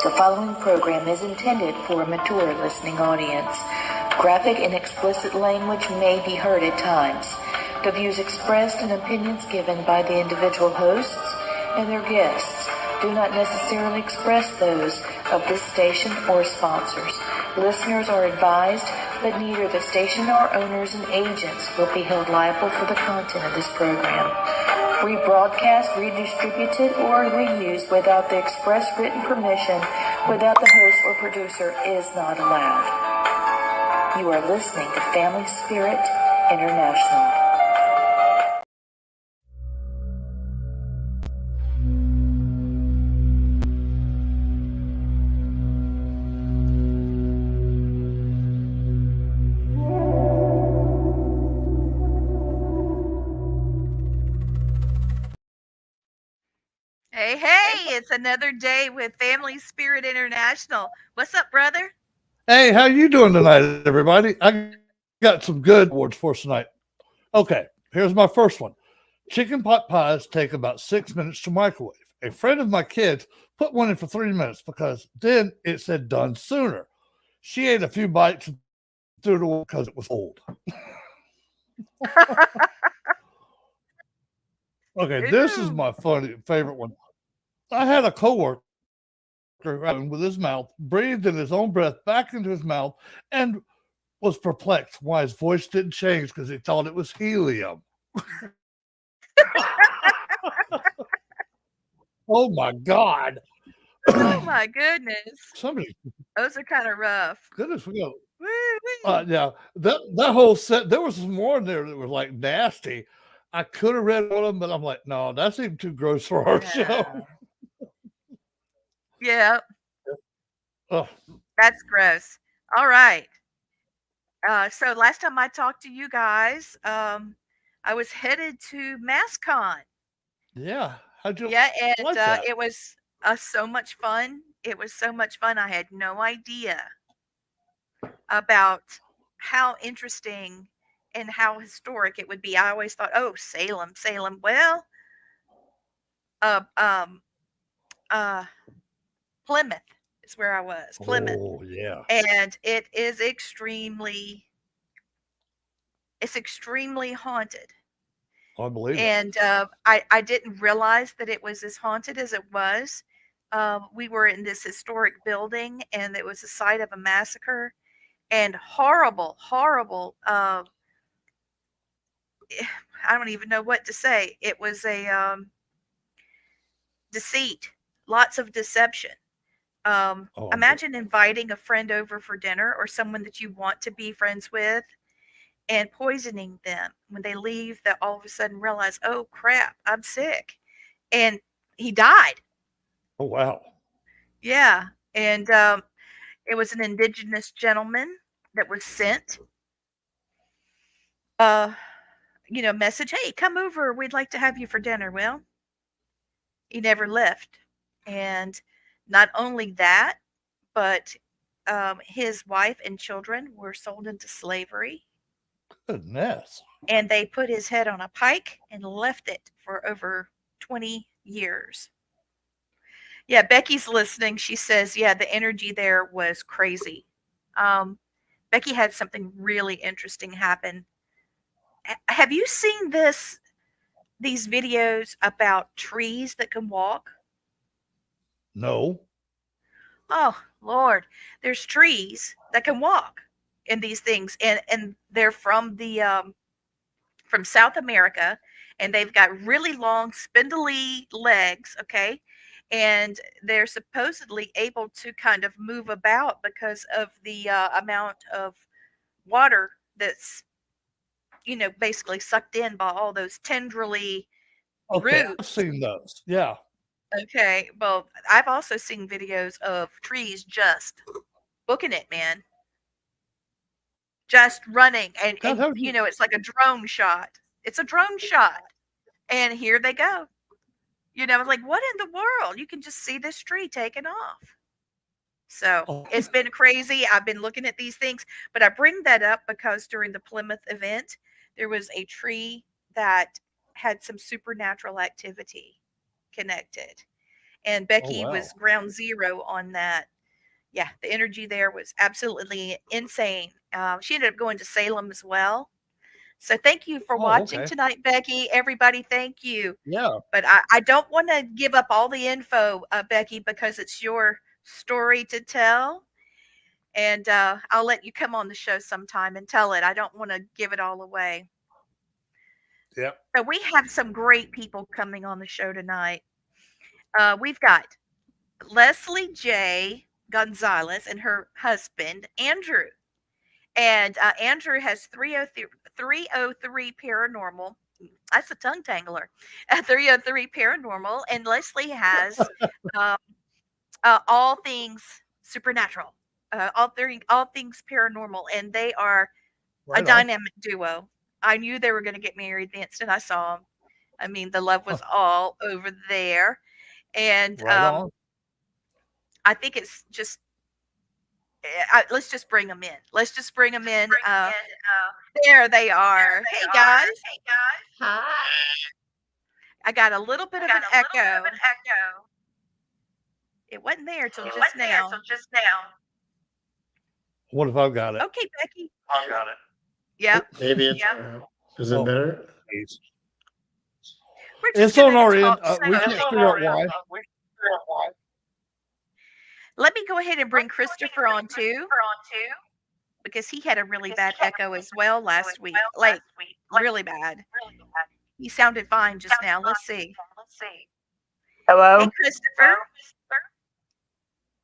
The following program is intended for a mature listening audience. Graphic and explicit language may be heard at times. The views expressed and opinions given by the individual hosts and their guests do not necessarily express those of this station or sponsors. Listeners are advised that neither the station nor owners and agents will be held liable for the content of this program. Rebroadcast, redistributed, or reused without the express written permission without the host or producer is not allowed. You are listening to Family Spirit International. Hey, it's another day with Family Spirit International. What's up, brother? Hey, how you doing tonight, everybody? I got some good awards for us tonight. Okay, here's my first one. Chicken pot pies take about 6 minutes to microwave. A friend of my kids put one in for 3 minutes because then it said done sooner. She ate a few bites and threw it away because it was old. Okay, this is Ooh. my funny favorite one. I had a coworker with his mouth, breathed in his own breath back into his mouth, and was perplexed why his voice didn't change because he thought it was helium. Oh my God. Oh my goodness. Somebody, Those are kind of rough. goodness, we go. Woo-wee. Yeah, that whole set, there was some more in there that was like nasty. I could have read one of them, but I'm like, no, that's even too gross for our show. Yeah. Yeah, Oh, that's gross. All right. So last time I talked to you guys, I was headed to MassCon. yeah. How'd you Yeah, and like that? it was so much fun. It was so much fun. I had no idea about how interesting and how historic it would be. I always thought, oh, Salem, Salem. Well, uh, um, uh, Plymouth is where I was, Plymouth, Oh, yeah. and it's extremely haunted. I believe it. And I didn't realize that it was as haunted as it was. We were in this historic building, and it was the site of a massacre and horrible, horrible. I don't even know what to say. It was a deceit, lots of deception. Oh, I'm sure. Imagine inviting a friend over for dinner or someone that you want to be friends with and poisoning them. When they leave, they all of a sudden realize, oh crap, I'm sick. And he died. Oh, wow. Yeah. And it was an indigenous gentleman that was sent, uh, message, hey, come over. We'd like to have you for dinner. Well, he never left. And not only that, but his wife and children were sold into slavery, Goodness. and they put his head on a pike and left it for over 20 years. Yeah, Becky's listening. She says, yeah, the energy there was crazy. Um, Becky had something really interesting happen. Have you seen these videos about trees that can walk? No. Oh, Lord. There's trees that can walk in these things, and they're from South America, and they've got really long, spindly legs, okay? And they're supposedly able to kind of move about because of the amount of water that's, basically sucked in by all those tendrily Okay, I've roots. seen those. Yeah. Okay, well, I've also seen videos of trees just booking it, man, just running, and God, how you, it's like a drone shot. It's a drone shot, and here they go. It's like, what in the world? You can just see this tree taking off. So oh, it's been crazy. I've been looking at these things, but I bring that up because during the Plymouth event, there was a tree that had some supernatural activity connected. and Oh, Becky wow. was ground zero on that. Yeah, the energy there was absolutely insane. She ended up going to Salem as well. So thank you for Oh, watching okay. tonight, Becky. Everybody, thank you. Yeah. But I don't want to give up all the info, Becky, because it's your story to tell. And I'll let you come on the show sometime and tell it. I don't want to give it all away. Yep. So we have some great people coming on the show tonight. We've got Leslie J. Gonzalez and her husband, Andrew. And Andrew has 303 Paranormal. That's a tongue tangler. 303 Paranormal. And Leslie has um, All Things Supernatural. All things paranormal, and they are a Right on. dynamic duo. I knew they were going to get married the instant I saw them. I mean, the love was Huh. all over there, and Right on. I think it's just let's just bring them in. Let's just bring them in. There they are. Hey guys, Hi. I got a little bit of an echo. It wasn't there till just now. What if I've got it? Okay, Becky. I've got it. Yep. Maybe it's is it Oh. better? Please. We're just It's on gonna our end. talk We can't figure out why. Let me go ahead and bring Christopher on too, because he had a really bad echo as well last week. Like really bad. He sounded fine just now. Let's see. Hello? Hey, Christopher.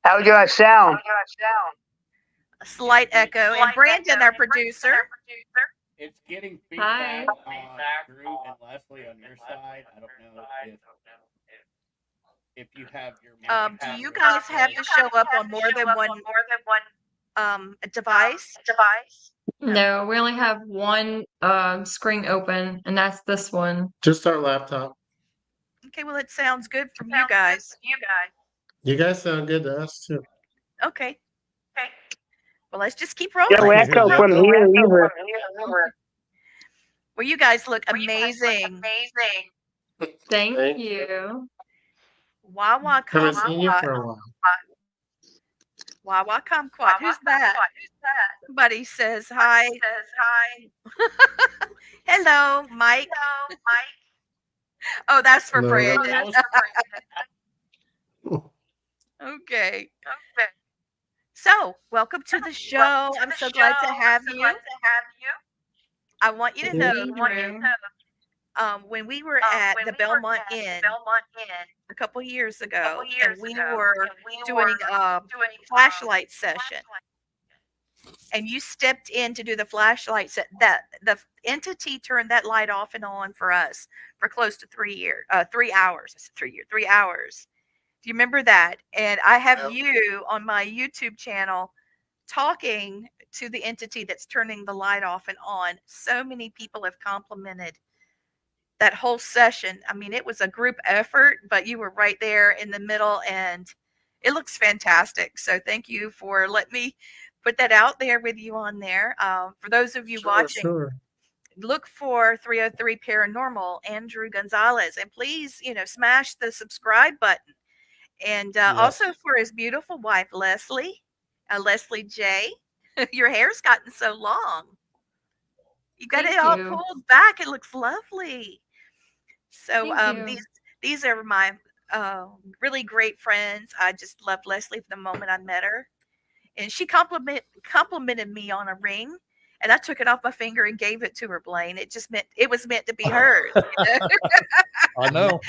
How do I sound? A slight echo. And Brandon, our producer. It's getting Hi. feedback, Drew and Leslie on your side. I don't know if you have your Do you guys have to show up on more than one device? No, we only have one screen open, and that's this one. Just our laptop. Okay, well, it sounds good from you guys. You guys sound good to us too. Okay. Well, let's just keep No I rolling. can hear echo the from echo. here either. Well, you guys look amazing. Thank you. Wawa Haven't seen you kumquat. for a while. Wawa kumquat. Who's that? Somebody says hi. Hello, Mike. Oh, that's for No. Brandon. Okay. So, welcome to the show. I'm so glad to have you. I want you to know, Andrew. when we were at the Belmont Inn a couple years ago, and we were doing a flashlight session, and you stepped in to do the flashlight set, that the entity turned that light off and on for us for close to 3 hours. I said 3 hours. Do you remember that? And I have you on my YouTube channel talking to the entity that's turning the light off and on. So many people have complimented that whole session. I mean, it was a group effort, but you were right there in the middle, and it looks fantastic. So thank you for letting me put that out there with you on there. For those of you watching, Sure. look for 303 Paranormal, Andrew Gonzalez, and please, smash the subscribe button. And also for his beautiful wife, Leslie, Leslie J. Your hair's gotten so long. You got Thank it all you. pulled back. It looks lovely. So Thank you. these are my really great friends. I just loved Leslie from the moment I met her, and she complimented me on a ring, and I took it off my finger and gave it to her, Blaine. It was meant to be hers. I know.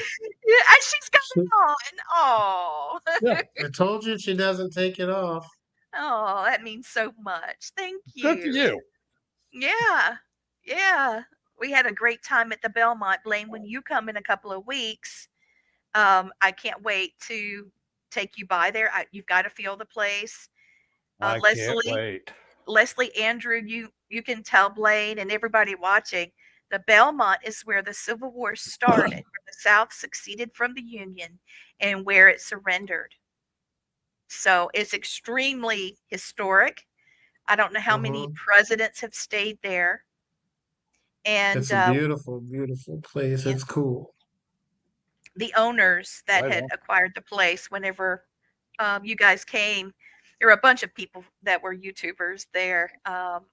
Yeah, and she's got it on. Oh, I told you she doesn't take it off. oh, that means so much. Thank Good for you. you. Yeah. We had a great time at the Belmont, Blaine. When you come in a couple of weeks, I can't wait to take you by there. You've got to feel the place. I can't Leslie, wait. Leslie, Andrew, you can tell Blaine and everybody watching. The Belmont is where the Civil War started, where the South succeeded from the Union, and where it surrendered. So it's extremely historic. I don't know how many presidents have stayed there. And It's a beautiful, beautiful place. yeah. It's cool. the owners that Right had on. acquired the place whenever you guys came. There were a bunch of people that were YouTubers there.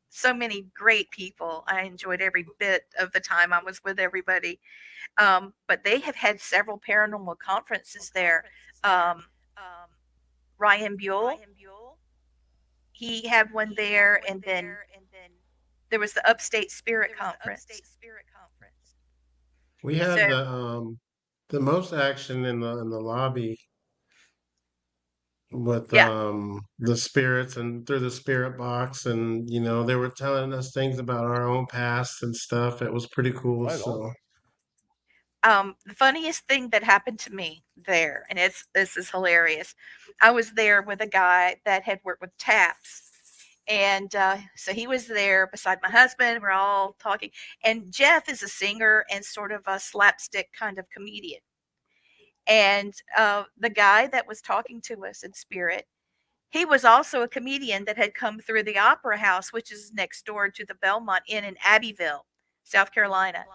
So many great people. I enjoyed every bit of the time I was with everybody. But they have had several paranormal conferences there. Um, Ryan Buell, he had one there, and then there was the Upstate Spirit Conference. We So had the most action in the lobby with yeah, the spirits and through the spirit box, and they were telling us things about our own past and stuff. It was pretty cool. Right on. So the funniest thing that happened to me there, and this is hilarious. I was there with a guy that had worked with taps. And so he was there beside my husband. We're all talking. And Jeff is a singer and sort of a slapstick kind of comedian. And the guy that was talking to us in spirit, he was also a comedian that had come through the Opera House, which is next door to the Belmont Inn in Abbeville, South Carolina.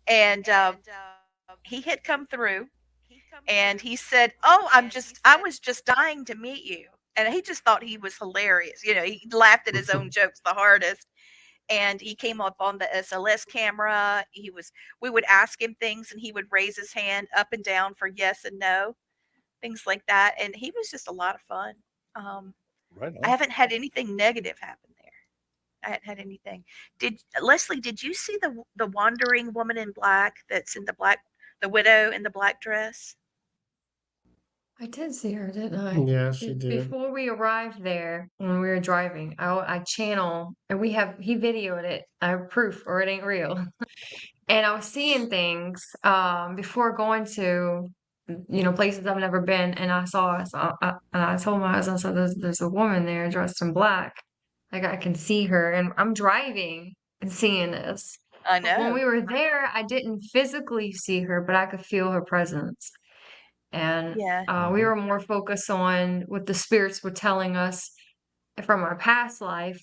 And he had come through and he said, "Oh, I was just dying to meet you." And he just thought he was hilarious. He laughed at his own jokes the hardest. And he came up on the SLS camera. We would ask him things and he would raise his hand up and down for yes and no, things like that. And he was just a lot of fun. Um, Right I on. haven't had anything negative happen there. I hadn't had anything. Did Leslie? Did you see the wandering woman in black that's in the widow in the black dress? I did see her, didn't I? yeah, she did. Before we arrived there, when we were driving, I channel, and he videoed it. I have proof, or it ain't real. And I was seeing things before going to places I've never been, and and I told my husband, so there's a woman there dressed in black, like I can see her, and I'm driving and seeing this. I But when know. we were there, I didn't physically see her, but I could feel her presence. And Yeah. we Mhm. were more focused on what the spirits were telling us from our past life.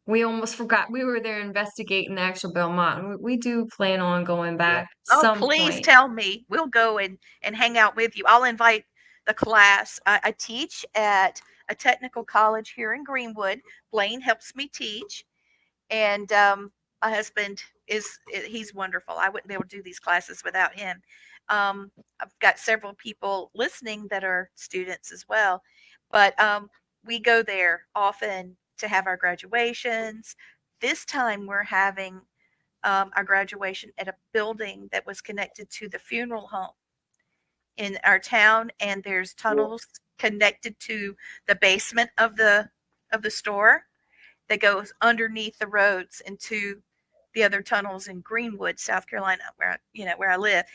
We almost forgot we were there investigating the actual Belmont. We do plan on going Yeah. back Oh, some please point. tell me. We'll go and hang out with you. I'll invite the class. I teach at a technical college here in Greenwood. Blaine helps me teach, and my husband he's wonderful. I wouldn't be able to do these classes without him. I've got several people listening that are students as well, but we go there often to have our graduations. This time we're having our graduation at a building that was connected to the funeral home in our town, and there's tunnels connected to the basement of the store that goes underneath the roads into the other tunnels in Greenwood, South Carolina, where I live.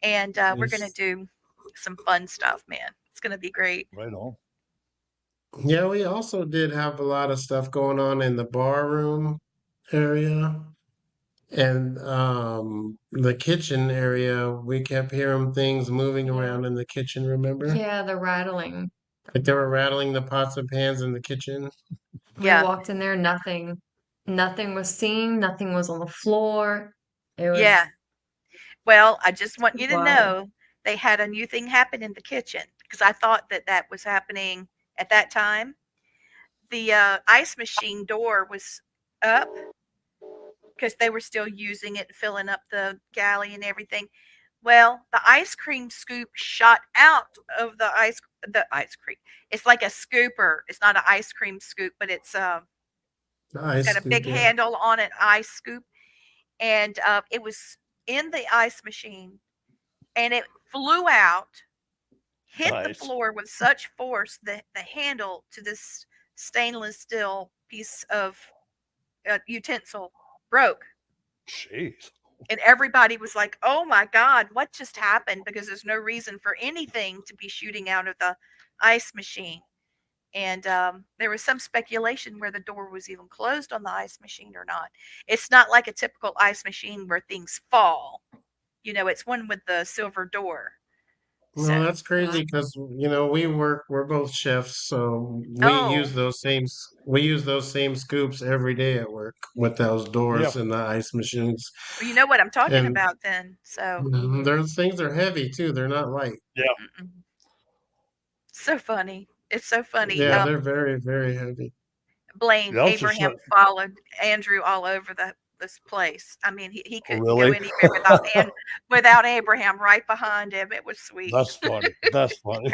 And we're going to Nice. do some fun stuff, man. It's going to be great. Right on. Yeah, we also did have a lot of stuff going on in the bar room area and the kitchen area. We kept hearing things moving Yeah. around in the kitchen, remember? Yeah, the rattling. Like they were rattling the pots and pans in the kitchen. We Yeah. walked in there, nothing was seen, nothing was on the floor. It Yeah. was Well, I just want you to wild. know they had a new thing happen in the kitchen because I thought that was happening at that time. The ice machine door was up because they were still using it, filling up the galley and everything. Well, the ice cream scoop shot out of the ice cream. It's like a scooper. It's not an ice cream scoop, but The it's ice got a scoop, big yeah. handle on it, ice scoop, and it was in the ice machine, and it flew out, hit the Nice. floor with such force that the handle to this stainless steel piece of utensil broke. Jeez. And everybody was like, "Oh my God, what just happened?" Because there's no reason for anything to be shooting out of the ice machine. And there was some speculation where the door was even closed on the ice machine or not. It's not like a typical ice machine where things fall. It's one with the silver door. So, No, that's crazy because we're both chefs, so oh, we use those same scoops every day at work with those Yeah. doors and the ice machines. well, you know what I'm talking And about then. So, those things are heavy too. They're not light. Yeah. mm-mm. So funny. It's so funny. Yeah, they're very, very heavy. Blaine Yeah. I was just Abraham like, followed Andrew all over this place. I mean, he oh, couldn't go really? anywhere without Abraham right behind him. It was sweet. That's funny. That's funny.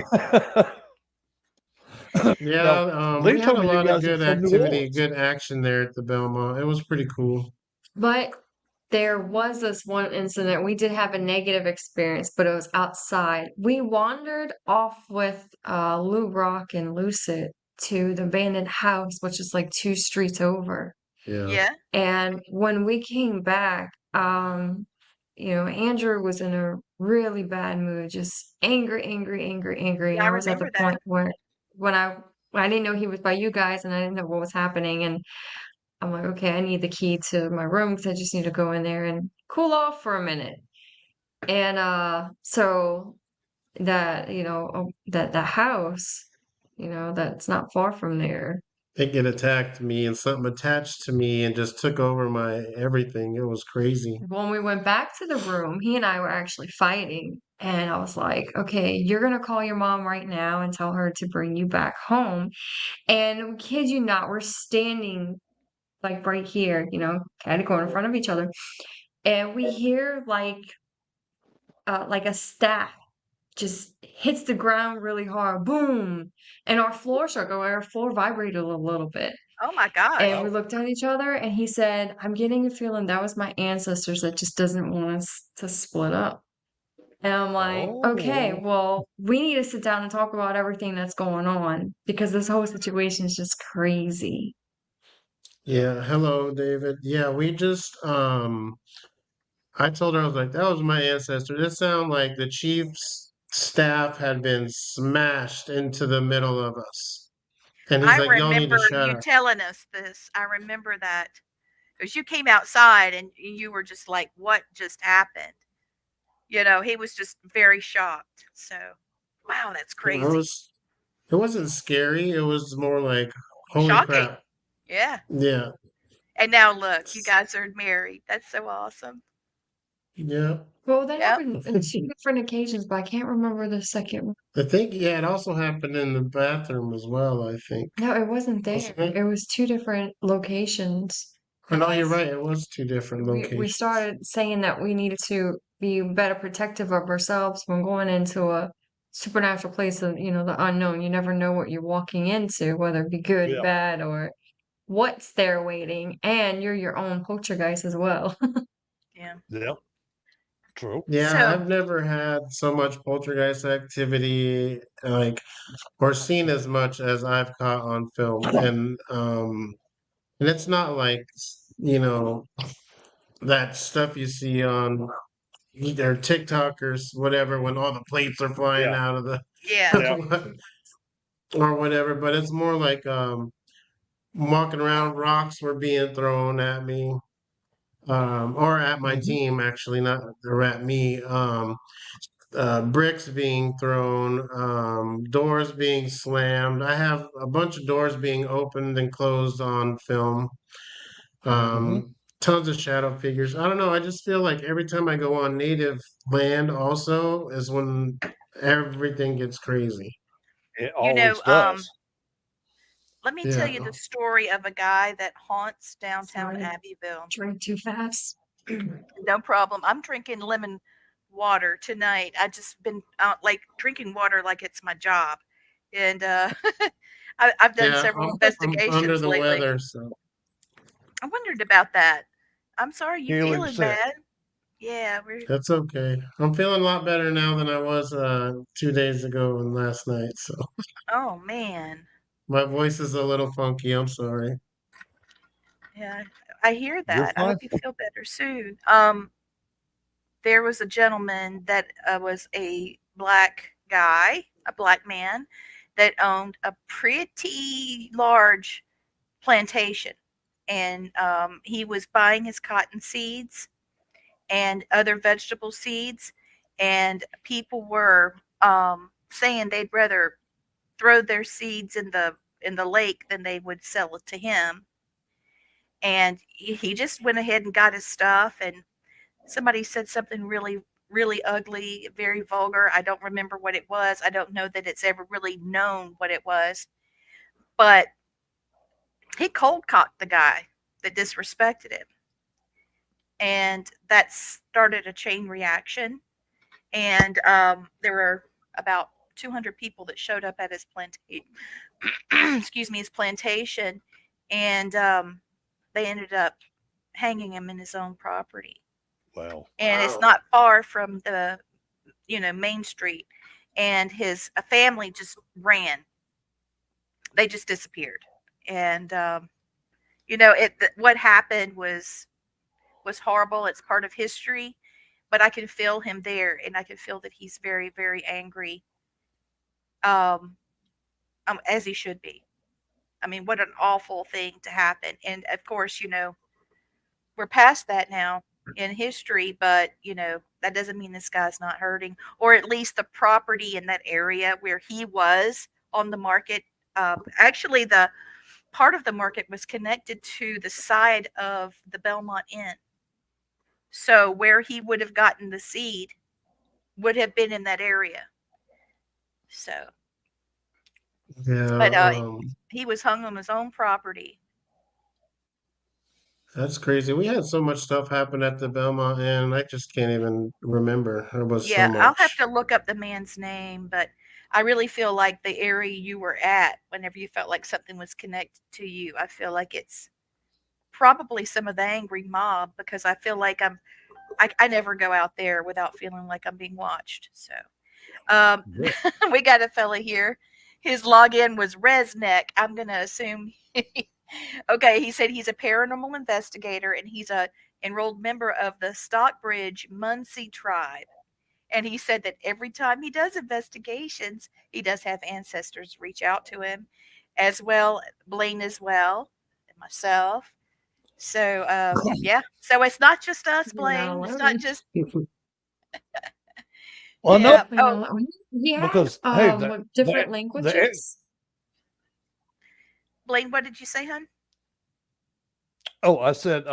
Yeah, Now, Lee we had told a me you lot of guys are good from New activity, Orleans. good action there at the Belmont. It was pretty cool. But there was this one incident. We did have a negative experience, but it was outside. We wandered off with Lou Rock and Lucid to the abandoned house, which is like 2 streets over. Yeah. Yeah, And when we came back, Andrew was in a really bad mood, just angry, angry, angry, angry. yeah, And I I was at the remember that. point where when I didn't know he was by you guys and I didn't know what was happening. And I'm like, okay, I need the key to my room because I just need to go in there and cool off for a minute. And so that house, that's not far from there. It attacked me and something attached to me and just took over my everything. It was crazy. When we went back to the room, he and I were actually fighting. And I was like, okay, you're going to call your mom right now and tell her to bring you back home. And kid you not, we're standing like right here, kind of going in front of each other. And we hear like a staff just hits the ground really hard, boom. And our floor vibrated a little bit. Oh my And gosh. we Wow. looked at each other, and he said, I'm getting a feeling that was my ancestors that just doesn't want us to split up. And I'm like, okay, Oh. well, we need to sit down and talk about everything that's going on because this whole situation is just crazy. Yeah. Hello, David. Yeah, we just I told her I was like, that was my ancestor. This sounded like the chief's staff had been smashed into the middle of us. And he's I like, y'all need to remember shut you up. telling us this. I remember that because you came outside and you were just like, what just happened? He was just very shocked. So, wow, that's crazy. It wasn't scary. It was more like, holy Shocking. crap. Yeah. Yeah. And now look, you guys are married. That's so awesome. Yeah. Well, that Yep. happened in 2 different occasions, but I can't remember the second one. I think, yeah, it also happened in the bathroom as well, I think. No, it wasn't there. Wasn't it? It was 2 different locations. Oh, no, you're Because right. It was two different we locations. started saying that we needed to be better protective of ourselves when going into a supernatural place of, the unknown. You never know what you're walking into, whether it be good, Yeah. bad, or what's there waiting, and you're your own poltergeist as well. Yeah. Yeah. True. Yeah, So, I've never had so much poltergeist activity, like, or seen as much as I've caught on film. And it's not like, you know, that stuff you see on either TikTok or whatever when all the plates are flying Yeah. out of the yeah. Yeah. or whatever, but it's more like walking around, rocks were being thrown at me. Or at my Hmm. team actually, not or at me. Bricks being thrown, doors being slammed. I have a bunch of doors being opened and closed on film. Hmm. Tons of shadow figures. I don't know. I just feel like every time I go on native land, also is when everything gets crazy. It You know, always does. let me tell you Yeah. the story of a guy that haunts downtown Sorry, Abbeville. drink too fast. No problem. I'm drinking lemon water tonight. I just been like drinking water like it's my job, and I've done Yeah. several I'm under investigations the lately. weather, so I wondered about that. I'm sorry you Healing feeling sick. bad. Yeah, we're that's okay. I'm feeling a lot better now than I was 2 days ago and last night. So oh man. my voice is a little funky. I'm sorry. Yeah, I hear You're that. I fine. hope you feel better soon. There was a gentleman that was a black guy, a black man, that owned a pretty large plantation. And he was buying his cotton seeds and other vegetable seeds. And people were saying they'd rather throw their seeds in the lake than they would sell it to him. And he just went ahead and got his stuff. And somebody said something really, really ugly, very vulgar. I don't remember what it was. I don't know that it's ever really known what it was. But he cold cocked the guy that disrespected him. And that started a chain reaction. And there were about 200 people that showed up at his plantation. Excuse me, his plantation, and they ended up hanging him in his own property. Wow. And it's not far from the main street. And his family just ran. They just disappeared. And what happened was horrible. It's part of history, but I can feel him there, and I can feel that he's very, very angry, as he should be. I mean, what an awful thing to happen. And of course, we're past that now in history, but that doesn't mean this guy's not hurting, or at least the property in that area where he was on the market. Actually, the part of the market was connected to the side of the Belmont Inn. So where he would have gotten the seed would have been in that area. So, Yeah, but he was hung on his own property. that's crazy. We had so much stuff happen at the Belmont Inn. I just can't even remember. There was so Yeah, I'll have much. to look up the man's name, but I really feel like the area you were at, whenever you felt like something was connected to you, I feel like it's probably some of the angry mob, because I feel like I never go out there without feeling like I'm being watched. So, Yeah. we got a fella here. His login was Resneck. I'm going to assume. Okay, he said he's a paranormal investigator, and he's a enrolled member of the Stockbridge Munsee tribe. And he said that every time he does investigations, he does have ancestors reach out to him, as well, Blaine as well, and myself. So, yeah. So it's not just us, You're not Blaine. It's not alone. just, Well, no, yeah. Definitely Oh, not alone. He had because hey, what, different the languages. Blaine, what did you say, hun? oh, I said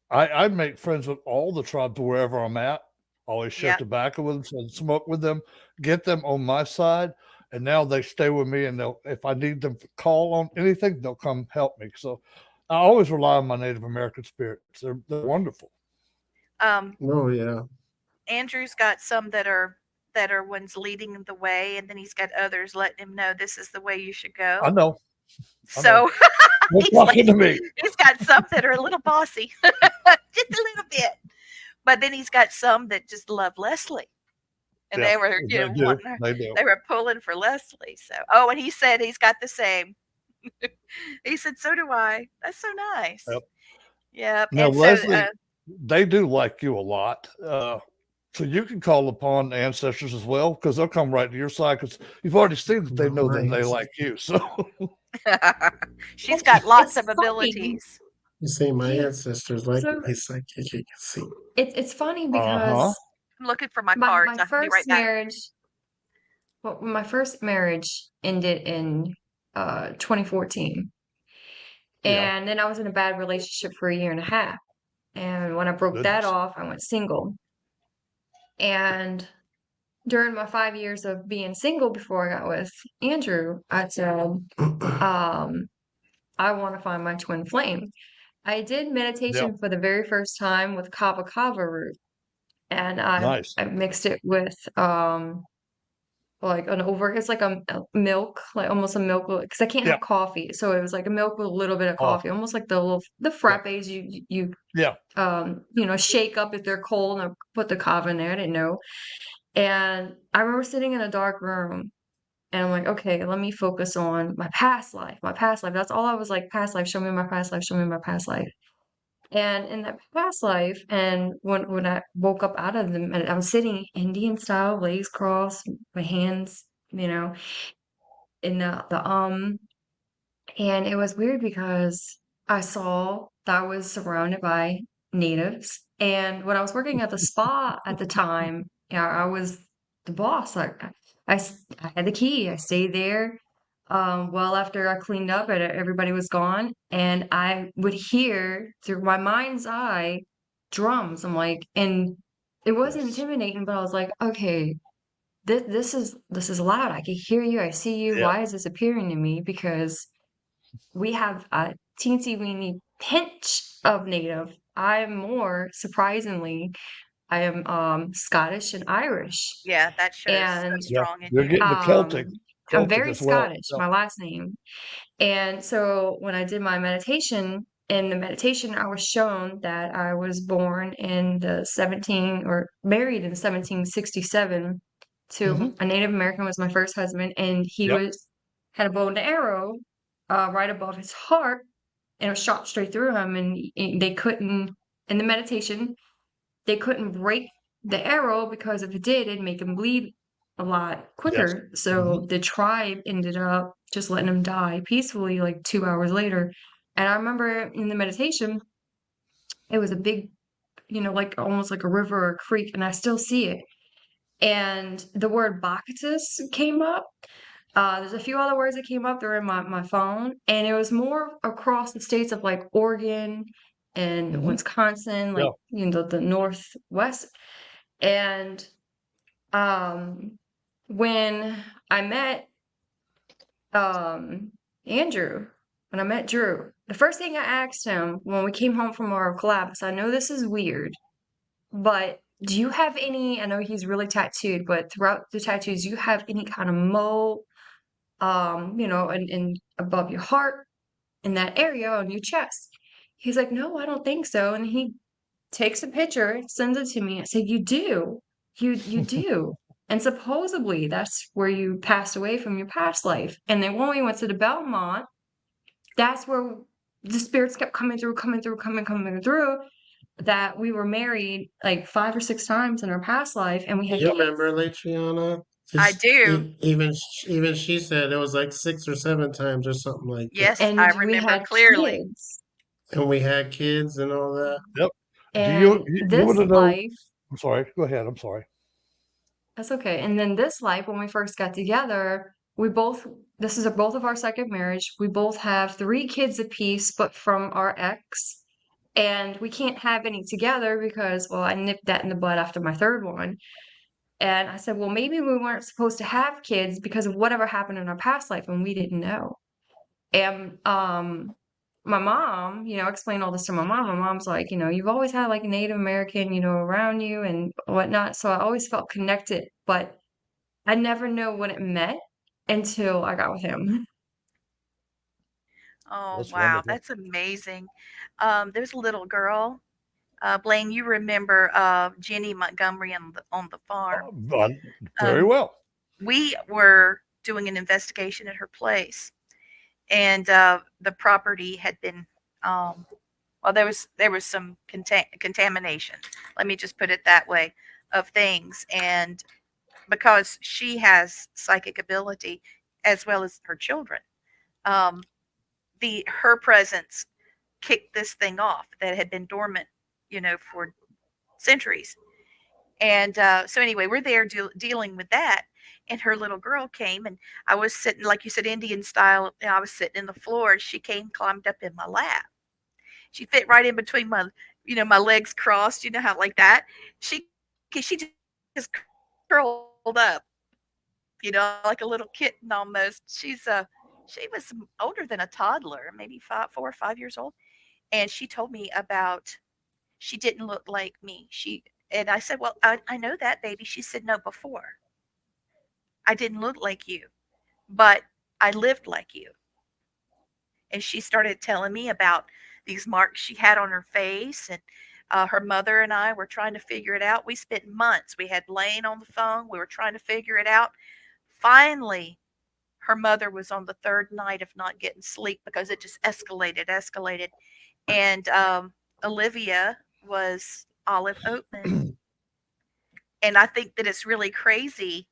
I make friends with all the tribes wherever I'm at. Always share Yeah. tobacco with them, smoke with them, get them on my side, and now they stay with me. And they'll, if I need them to call on anything, they'll come help me. So I always rely on my Native American spirits. They're wonderful. Oh yeah. Andrew's got some that are ones leading the way, and then he's got others letting him know this is the way you should I go. know. So They're he's like, talking to me. he's got some that are a little bossy, just a little bit. But then he's got some that just love Leslie. And Yeah, they were, they do. wanting her, They do. they were pulling for Leslie. So, oh, and he said he's got the same. He said, so do I. That's so nice. Yep. Yep. Now, And so, Leslie, they do like you a lot. So you can call upon ancestors as well, because they'll come right to your side, because you've already seen that they know that they Right. like you. So she's got lots It's of funny. abilities. You see, my Yeah. ancestors like So my psychic. You can see. it's funny uh-huh. because I'm looking for my my cards. I'll be right first back. marriage, well, my first marriage ended in 2014. Yeah. And then I was in a bad relationship for a year and a half. And when I broke that Goodness. off, I went single. And during my 5 years of being single before I got with Andrew, I said, I want to find my twin flame. I did Yeah. meditation for the very first time with kava kava root, and I Nice. mixed it with like it's like a milk, like almost a milk, because I can't Yeah. have coffee, so it was like a milk with a little bit of Oh, coffee, almost like the yeah. frappes you Yeah. shake up if they're cold and I put the kava in there. I didn't know, and I remember sitting in a dark room. And I'm like, okay, let me focus on my past life. My past life. That's all I was like, past life, show me my past life, show me my past life. And in that past life, and when I woke up out of them, and I was sitting Indian style, legs crossed, my hands, in the and it was weird because I saw that I was surrounded by natives. And when I was working at the spa at the time, yeah, I was the boss. Like I had the key. I stayed there. Well, after I cleaned up and everybody was gone, and I would hear through my mind's eye drums. I'm like, and it wasn't Yes. intimidating, but I was like, okay, this is loud. I can hear you. I see you. Yep. Why is this appearing to me? Because we have a teensy weeny pinch of native. I'm more surprisingly, I am Scottish and Irish, Yeah, that shows so and Yeah. strong in You're you. getting the Celtic, I'm Celtic very as well. Scottish, Yep. my last name. And so when I did my meditation, in the meditation, I was shown that I was born in the 17 or married in 1767 hmm to a Native American was my first husband, and he Yep. was had a bow and arrow right above his heart, and it was shot straight through him, and they couldn't in the meditation they couldn't break the arrow because if it did, it'd make him bleed a lot Yes. quicker. hmm So the tribe ended up just letting him die peacefully like 2 hours later. And I remember in the meditation, it was a big, like almost like a river or a creek, and I still see it. And the word Bacchus came up. There's a few other words that came up. They're in my phone, and it was more across the states of like Oregon and hmm Wisconsin, like Yeah. the Northwest. And um, when I met um Andrew, when I met Drew, the first thing I asked him when we came home from our collab is, I know this is weird, but do you have any? I know he's really tattooed, but throughout the tattoos, do you have any kind of mole, and above your heart in that area on your chest? He's like, no, I don't think so. And he takes a picture, sends it to me. I said, you do. You do. And supposedly that's where you passed away from your past life. And then when we went to the Belmont, that's where the spirits kept coming through, coming through, that we were married like 5 or 6 times in our past life and we Do had you kids. remember, Latriana? I Just do. even she said it was like 6 or 7 times or something like that. Yes, I And we remember had clearly. kids. And we had kids and all that. Yep. Do you And you want this to know? life, I'm sorry. Go ahead. I'm sorry. that's okay. And then this life, when we first got together, this is both of our second marriage. We both have 3 kids apiece, but from our ex. And we can't have any together because, well, I nipped that in the bud after my third one. And I said, well, maybe we weren't supposed to have kids because of whatever happened in our past life and we didn't know. And my mom, explained all this to my mom. My mom's like, you've always had like a Native American, around you and whatnot. So I always felt connected, but I never know what it meant until I got with him. Oh, That's wow, wonderful. that's amazing. There's a little girl, Blaine, you remember Jenny Montgomery on the farm. Very Um, well. we were doing an investigation at her place, and the property had been, um, well, there was some contamination. Let me just put it that way, of things, and because she has psychic ability as well as her children, um, the her presence kicked this thing off that had been dormant, for centuries. And so anyway, we're there dealing with that. And her little girl came, and I was sitting, like you said, Indian style. And I was sitting in the floor, and she came, climbed up in my lap. She fit right in between my legs crossed. You know how like that. She just curled up, like a little kitten almost. She was older than a toddler, maybe 4 or 5 years old, and she told me about she didn't look like me. And I said, "Well, I know that, baby." She said, "No, before. I didn't look like you, but I lived like you." And she started telling me about these marks she had on her face, and her mother and I were trying to figure it out. We spent months. We had Blaine on the phone. We were trying to figure it out. Finally, her mother was on the third night of not getting sleep because it just escalated. And Olivia was Olive Oatman. And I think that it's really crazy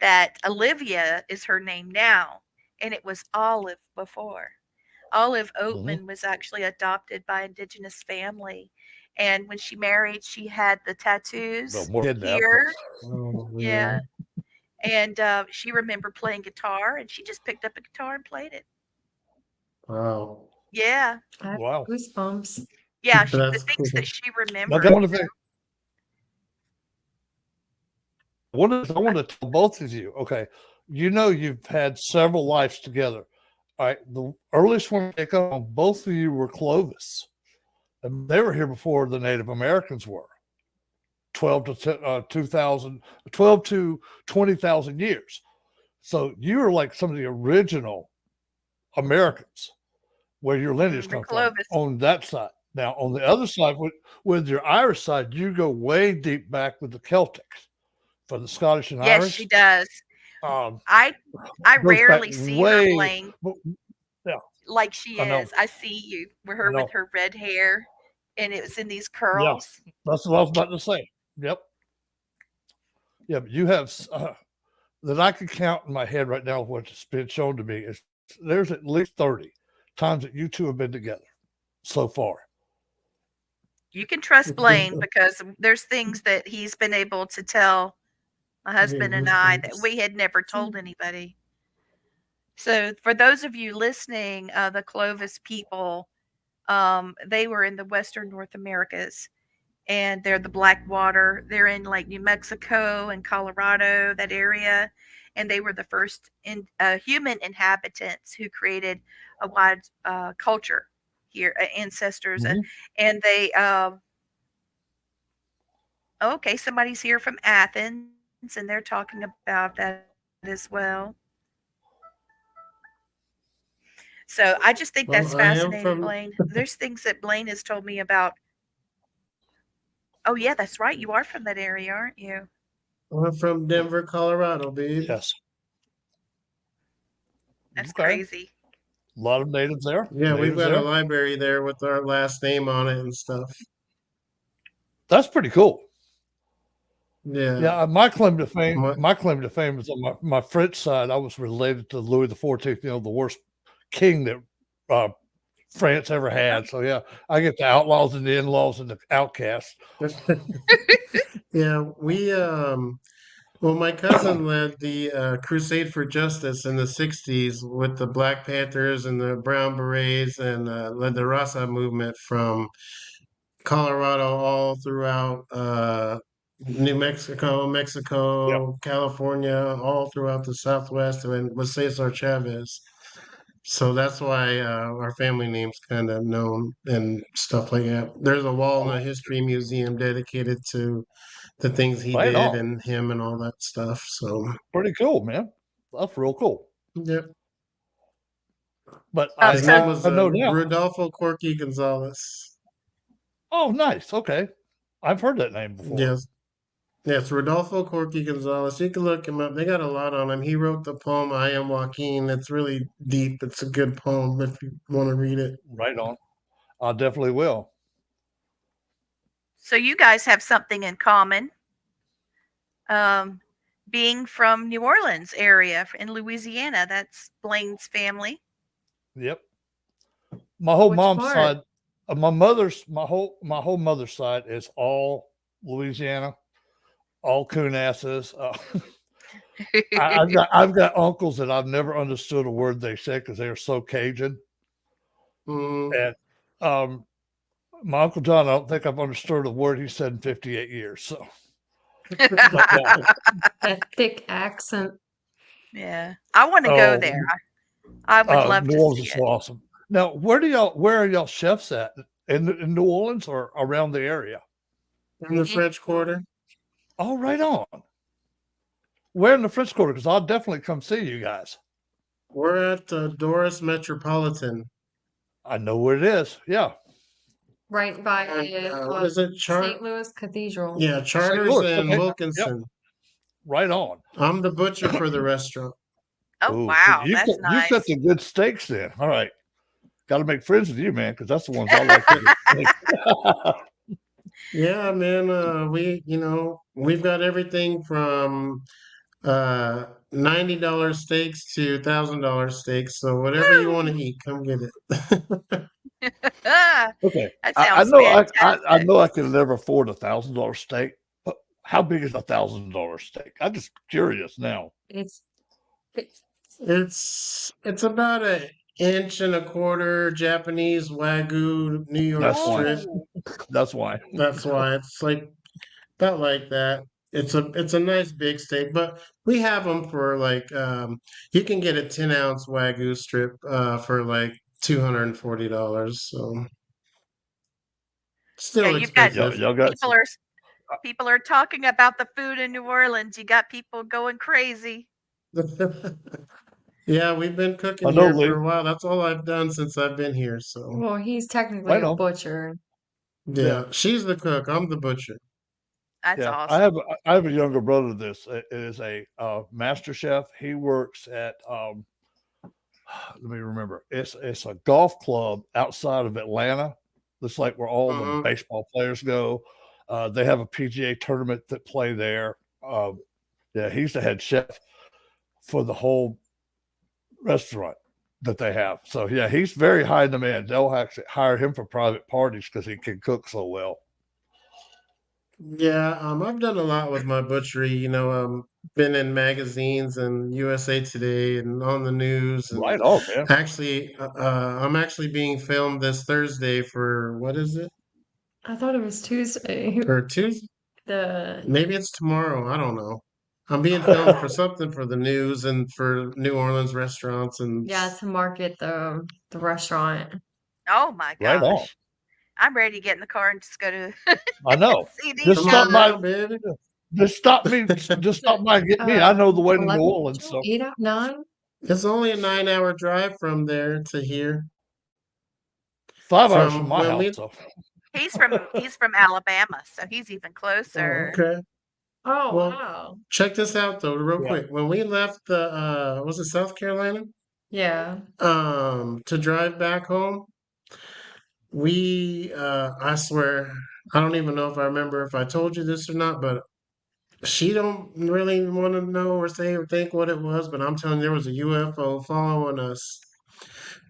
that Olivia is her name now, and it was Olive before. Olive hmm Oatman was actually adopted by indigenous family, and when she married, she had the Well, tattoos more kidnapped, but here. Oh, Yeah, man. And she remembered playing guitar, and she just picked up a guitar and played it. Wow. Yeah, I have Wow. goosebumps. yeah. The That's things cool. that she Now, remembered. one of the things I want to tell both of you. Okay, you've had several lives together. All right, the earliest one to take on both of you were Clovis, and they were here before the Native Americans were. 12 to 20,000 years. So you are like some of the original Americans where your lineage The comes from Clovis. on that side. Now, on the other side, with your Irish side, you go way deep back with the Celtics for the Scottish and Yes, she Irish. does. Um, I goes back rarely see her, way, Blaine, yeah, like she I know, is. I see you with I her with know. her red hair, and it was in these Yeah, curls. that's what I was about to say. Yep. Yeah, but you have that I can count in my head right now. What's been shown to me is there's at least 30 times that you two have been together so far. You can trust Blaine because there's things that he's been able to tell my husband and I that we had never told anybody. So, for those of you listening, the Clovis people, they were in the Western North Americas, and they're the Blackwater. They're in like New Mexico and Colorado, that area, and they were the first human inhabitants who created a wide culture here, ancestors, Mhm. and they. Okay, somebody's here from Athens, and they're talking about that as well. So I just think Well, that's I am fascinating, from Blaine. There's things that Blaine has told me about. Oh, yeah, that's right. You are from that area, aren't you? I'm from Denver, Colorado, babe. Yes. That's Okay. A crazy. lot of natives there. Yeah, we've Natives got a there. library there with our last name on it and stuff. That's pretty cool. Yeah. Yeah, my claim to fame. What? My claim to fame is on my French side. I was related to Louis XIV. The worst king that uh, France ever had. So yeah, I get the outlaws and the in-laws and the outcasts. Yeah, well, my cousin led the Crusade for Justice in the 60s with the Black Panthers and the Brown Berets and led the Rasa movement from Colorado all throughout New Mexico, Yep. Mexico, California, all throughout the Southwest, and with Cesar Chavez. So that's why our family name's kind of known and stuff like that. There's a wall in the history museum dedicated to the things he Right did on. and him and all that stuff. So, Pretty cool, man. That's real cool. yep. But His So name was I know now. Rodolfo Corky Gonzalez. Oh, nice. Okay, I've heard that name before. Yes. Yes, Rodolfo Corky Gonzalez. You can look him up. They got a lot on him. He wrote the poem I Am Joaquin. It's really deep. It's a good poem if you want to read it. Right on. I definitely will. so you guys have something in common. Um, being from New Orleans area in Louisiana, that's Blaine's family. Yep. My whole Which mom's part? side, my whole mother's side is all Louisiana, all coon asses. I've got uncles that I've never understood a word they said because they are so Cajun. Mm. And my uncle John, I don't think I've understood a word he said in 58 years. So, but yeah. That thick accent. Yeah, I want to go Oh, there. I would love New to Orleans see is it. so awesome. Now, where are y'all chefs at in New Orleans or around the area? In the French Quarter. Oh, right on. Where in the French Quarter? Because I'll definitely come see you guys. We're at Doris Metropolitan. I know where it is. Yeah, Right by What is it? St. Louis Cathedral. Yeah, St. Charters Louis. and Okay. Yep. Wilkinson. Right on. I'm the butcher for the restaurant. Oh Oh, so wow, that's you've got nice. the good steaks then. All right. Got to make friends with you, man, because that's the ones I like to eat. Yeah, man. We've got everything from $90 steaks to $1,000 steaks. So whatever you want to Woo! eat, come get it. Okay. That I sounds know I fantastic. know I can never afford $1,000 steak, but how big is $1,000 steak? I'm just curious now. It's It's about an inch and a quarter Japanese Wagyu New York That's why. strip. Oh, That's why. That's why it's like about like that. It's a nice big steak, but we have them for like you can get a 10-ounce Wagyu strip for like $240. So yeah, still you've got expensive. Y'all got people some. are people are talking about the food in New Orleans. You got people going crazy. Yeah, we've been cooking I know, here Lee. for a while. That's all I've done since I've been here. So well, he's technically Right a on. butcher. Yeah. yeah, she's the cook. I'm the butcher. That's Yeah. awesome. I have a younger brother. This is a master chef. He works at let me remember. It's a golf club outside of Atlanta. It's like where all the Hmm. baseball players go. They have a PGA tournament that play there. Yeah, he's the head chef for the whole restaurant that they have. So yeah, he's very high in demand. They'll actually hire him for private parties because he can cook so well. Yeah, I've done a lot with my butchery. Been in magazines and USA Today and on the news, and Right on, man. actually, I'm actually being filmed this Thursday for what is it? I thought it was Tuesday. For Tuesday? The Maybe it's tomorrow. I don't know. I'm being filmed for something for the news and for New Orleans restaurants and yeah, to market the restaurant. Oh my Right on. gosh. I'm ready to get in the car and just go to I know. see these Just come stop on guys. by. now, baby. Just stop me. Just stop by and get me. I know the way to New 11, Orleans, so 8 out 9. It's only a 9-hour drive from there to here. 5 hours from From my when house. we, So He's from Alabama, so he's even oh, closer. okay. Oh Well, wow. check this out though, real yeah. quick. When we left the was it South Carolina? Yeah. To drive back home, we I swear, I don't even know if I remember if I told you this or not, but she don't really want to know or say or think what it was, but I'm telling you, there was a UFO following us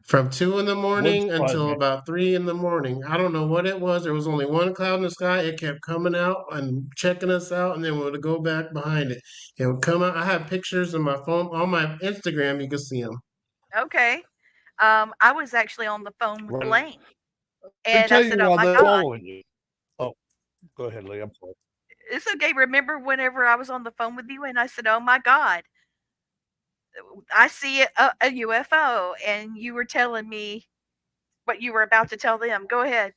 from 2 in the Wouldn't morning surprise until me. about 3 in the morning. I don't know what it was. There was only one cloud in the sky. It kept coming out and checking us out, and then we would go back behind it. It would come out. I have pictures on my phone, on my Instagram. You can see them. Okay. I was actually on the phone with Right. Blaine, Let me and I tell said, you "Oh why my they're God, following you. Oh, go ahead, Lee. I'm sorry. it's okay." Remember whenever I was on the phone with you, and I said, "Oh my God, I see a UFO," and you were telling me what you were about to tell them. Go ahead.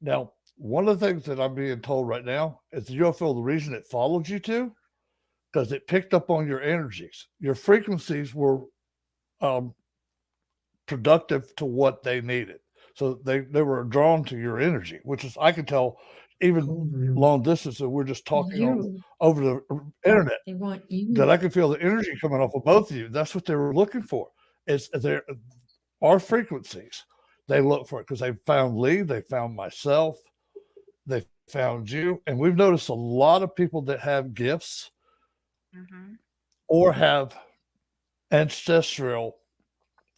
Now, one of the things that I'm being told right now is the UFO, the reason it followed you to, because it picked up on your energies. Your frequencies were um, productive to what they needed. So they were drawn to your energy, which is, I can tell, even long distance that we're just talking on You. over the internet, They want that you. I can feel the energy coming off of both of you. That's what they were looking for. Is there our frequencies? They look for it because they found Lee, they found myself, they found you, and we've noticed a lot of people that have gifts Hmm. or have ancestral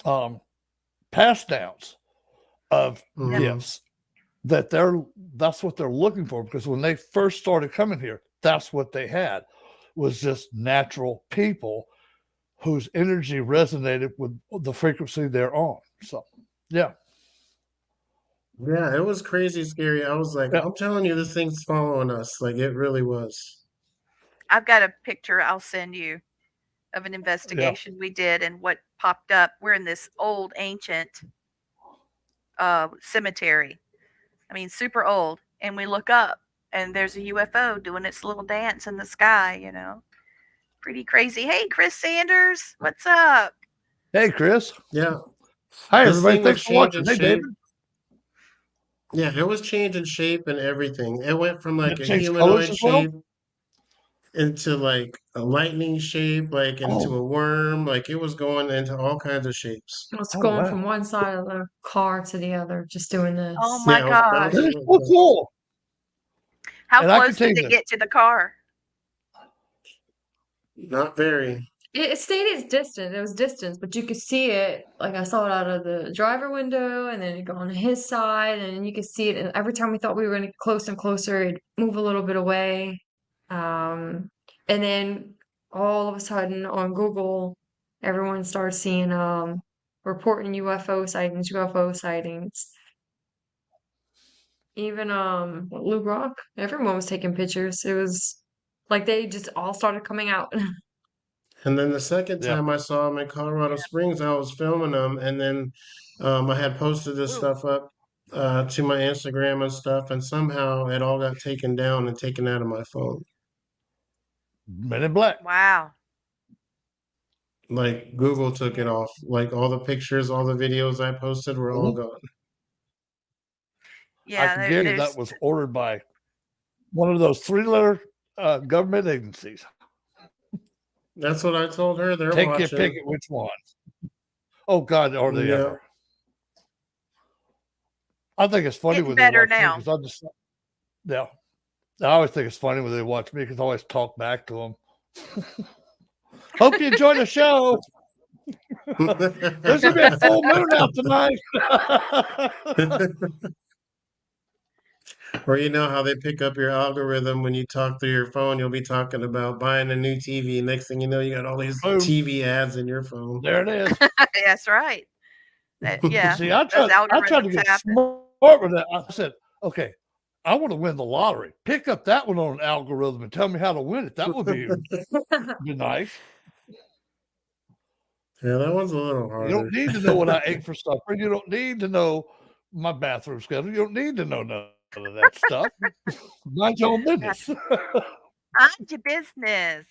um, pass downs of Yep. Mhm. gifts that's what they're looking for, because when they first started coming here, that's what they had was just natural people whose energy resonated with the frequency they're on. So yeah. Yeah, it was crazy scary. I was like, Yeah. I'm telling you, this thing's following us. Like it really was. I've got a picture I'll send you of an Yeah. investigation we did and what popped up. We're in this old ancient cemetery. I mean, super old. And we look up and there's a UFO doing its little dance in the sky. Pretty crazy. Hey, Chris Sanders, what's up? Hey, Chris. Yeah, Hi, this everybody. thing was Thanks for watching. changing Hey, David. shape. Yeah, it was changing shape and everything. It went from Did like it a change colors humanoid as well? shape into like a lightning shape, like into Oh, a worm. Like it was going into all kinds of shapes. It's oh, going from wow. one side of the car to the other, just doing Oh this. my Yeah, I was gosh. bouncing That's like so that. cool. How And I can close tell did you it this. get to the car? Not very. It stayed its distance. It was distance, but you could see it. Like I saw it out of the driver window, and then it go on his side, and you could see it. And every time we thought we were going to get close and closer, it'd move a little bit away. And then all of a sudden on Google, everyone started seeing reporting UFO sightings, UFO sightings. Even Lou Rock, everyone was taking pictures. It was like they just all started coming out. And then the second Yeah. time I saw him in Colorado Springs, I was filming them, and then I had posted this Ooh, stuff up to my Instagram and stuff, and somehow it all got taken down and taken out of my phone. Men in Black. wow. Like Google took it Yeah. off. Like all the pictures, all the videos I posted were all Mhm. gone. I Yeah, can guarantee that there's was ordered by one of those three-letter government agencies. That's what I told her. They're Take your pick watching. at which one. Oh God, are they Yeah. ever? I think it's funny getting when they better watch me now. because yeah, I always think it's funny when they watch me because I always talk back to them. Hope you enjoy the show. There's gonna be a full moon out tonight. Or you know how they pick up your algorithm when you talk through your phone, you'll be talking about buying a new TV. Next thing you know, you got all these Boom, TV ads in your phone. there it is. That's right. Yeah, See, those I tried to algorithms get happen. smart with that. I said, okay, I want to win the lottery. Pick up that one on an algorithm and tell me how to win it. That would be nice. Yeah, that one's a little You harder. don't need to know what I ate for supper. You don't need to know my bathroom schedule. You don't need to know none of that stuff. Mind your own That's business. mind your business.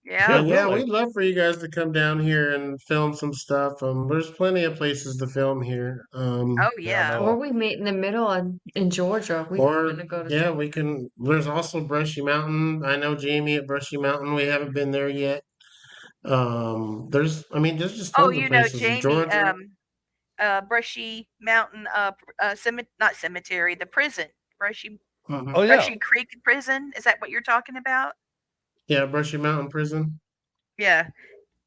Yeah, Yeah. But yeah, really. we'd love for you guys to come down here and film some stuff. There's plenty of places to film here. Oh Yeah, I yeah. Or know. we meet in the middle in Georgia. We Or gonna go to yeah, Georgia. we can. There's also Brushy Mountain. I know Jamie at Brushy Mountain. We haven't been there yet. There's just Oh, tons of places. Jamie, Georgia. Brushy Mountain, not cemetery, the prison, Brushy Mhm. Oh, yeah. Brushy Creek Prison. Is that what you're talking about? Yeah, Brushy Mountain Prison. Yeah,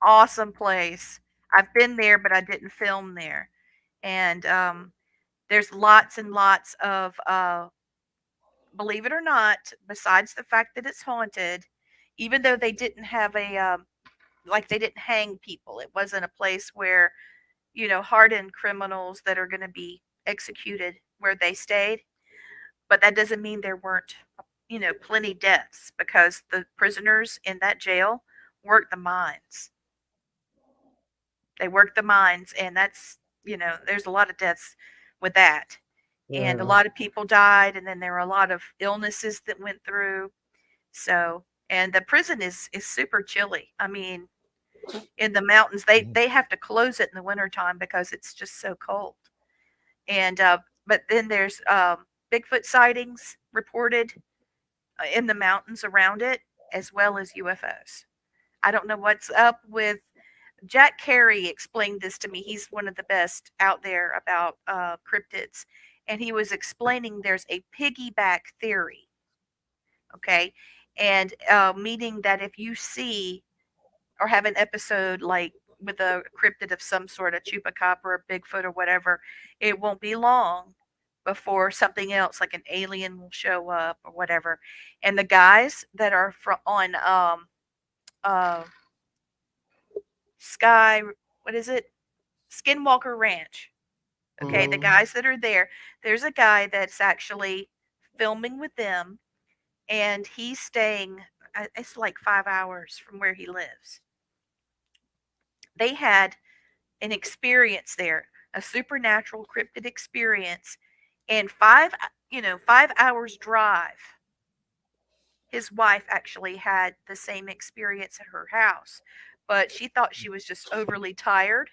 awesome place. I've been there, but I didn't film there. And there's lots and lots of, believe it or not, besides the fact that it's haunted, even though they didn't have like they didn't hang people. It wasn't a place where hardened criminals that are going to be executed where they stayed. But that doesn't mean there weren't, plenty deaths because the prisoners in that jail worked the mines. They worked the mines, and there's a lot of deaths with that. And a Yeah. lot of people died, and then there were a lot of illnesses that went through. So, and the prison is super chilly. I mean, in the mountains, they have to close it in the wintertime because it's just so cold. And but then there's Bigfoot sightings reported in the mountains around it, as well as UFOs. I don't know what's up with Jack Carey. Explained this to me. He's one of the best out there about cryptids, and he was explaining there's a piggyback theory. Okay, and meaning that if you see or have an episode like with a cryptid of some sort, a chupacabra or Bigfoot or whatever, it won't be long before something else like an alien will show up or whatever. And the guys that are on uh Sky, what is it? Skinwalker Ranch. Okay, the Mhm. guys that are there, there's a guy that's actually filming with them, and he's staying it's like 5 hours from where he lives. They had an experience there, a supernatural cryptid experience, and 5 hours drive. His wife actually had the same experience at her house, but she thought she was just overly tired.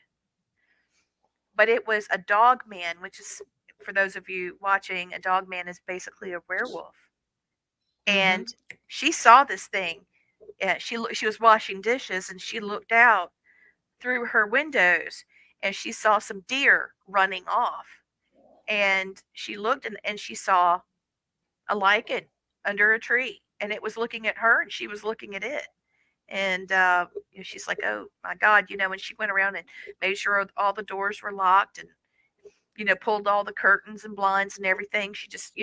But it was a dog man, which is, for those of you watching, a dog man is basically a werewolf. Mm-hmm. And she saw this thing. She was washing dishes, and she looked out through her windows, and she saw some deer running off. And she looked, and she saw a lichen under a tree, and it was looking at her, and she was looking at it. And she's like, oh my God, when she went around and made sure all the doors were locked and pulled all the curtains and blinds and everything. She just,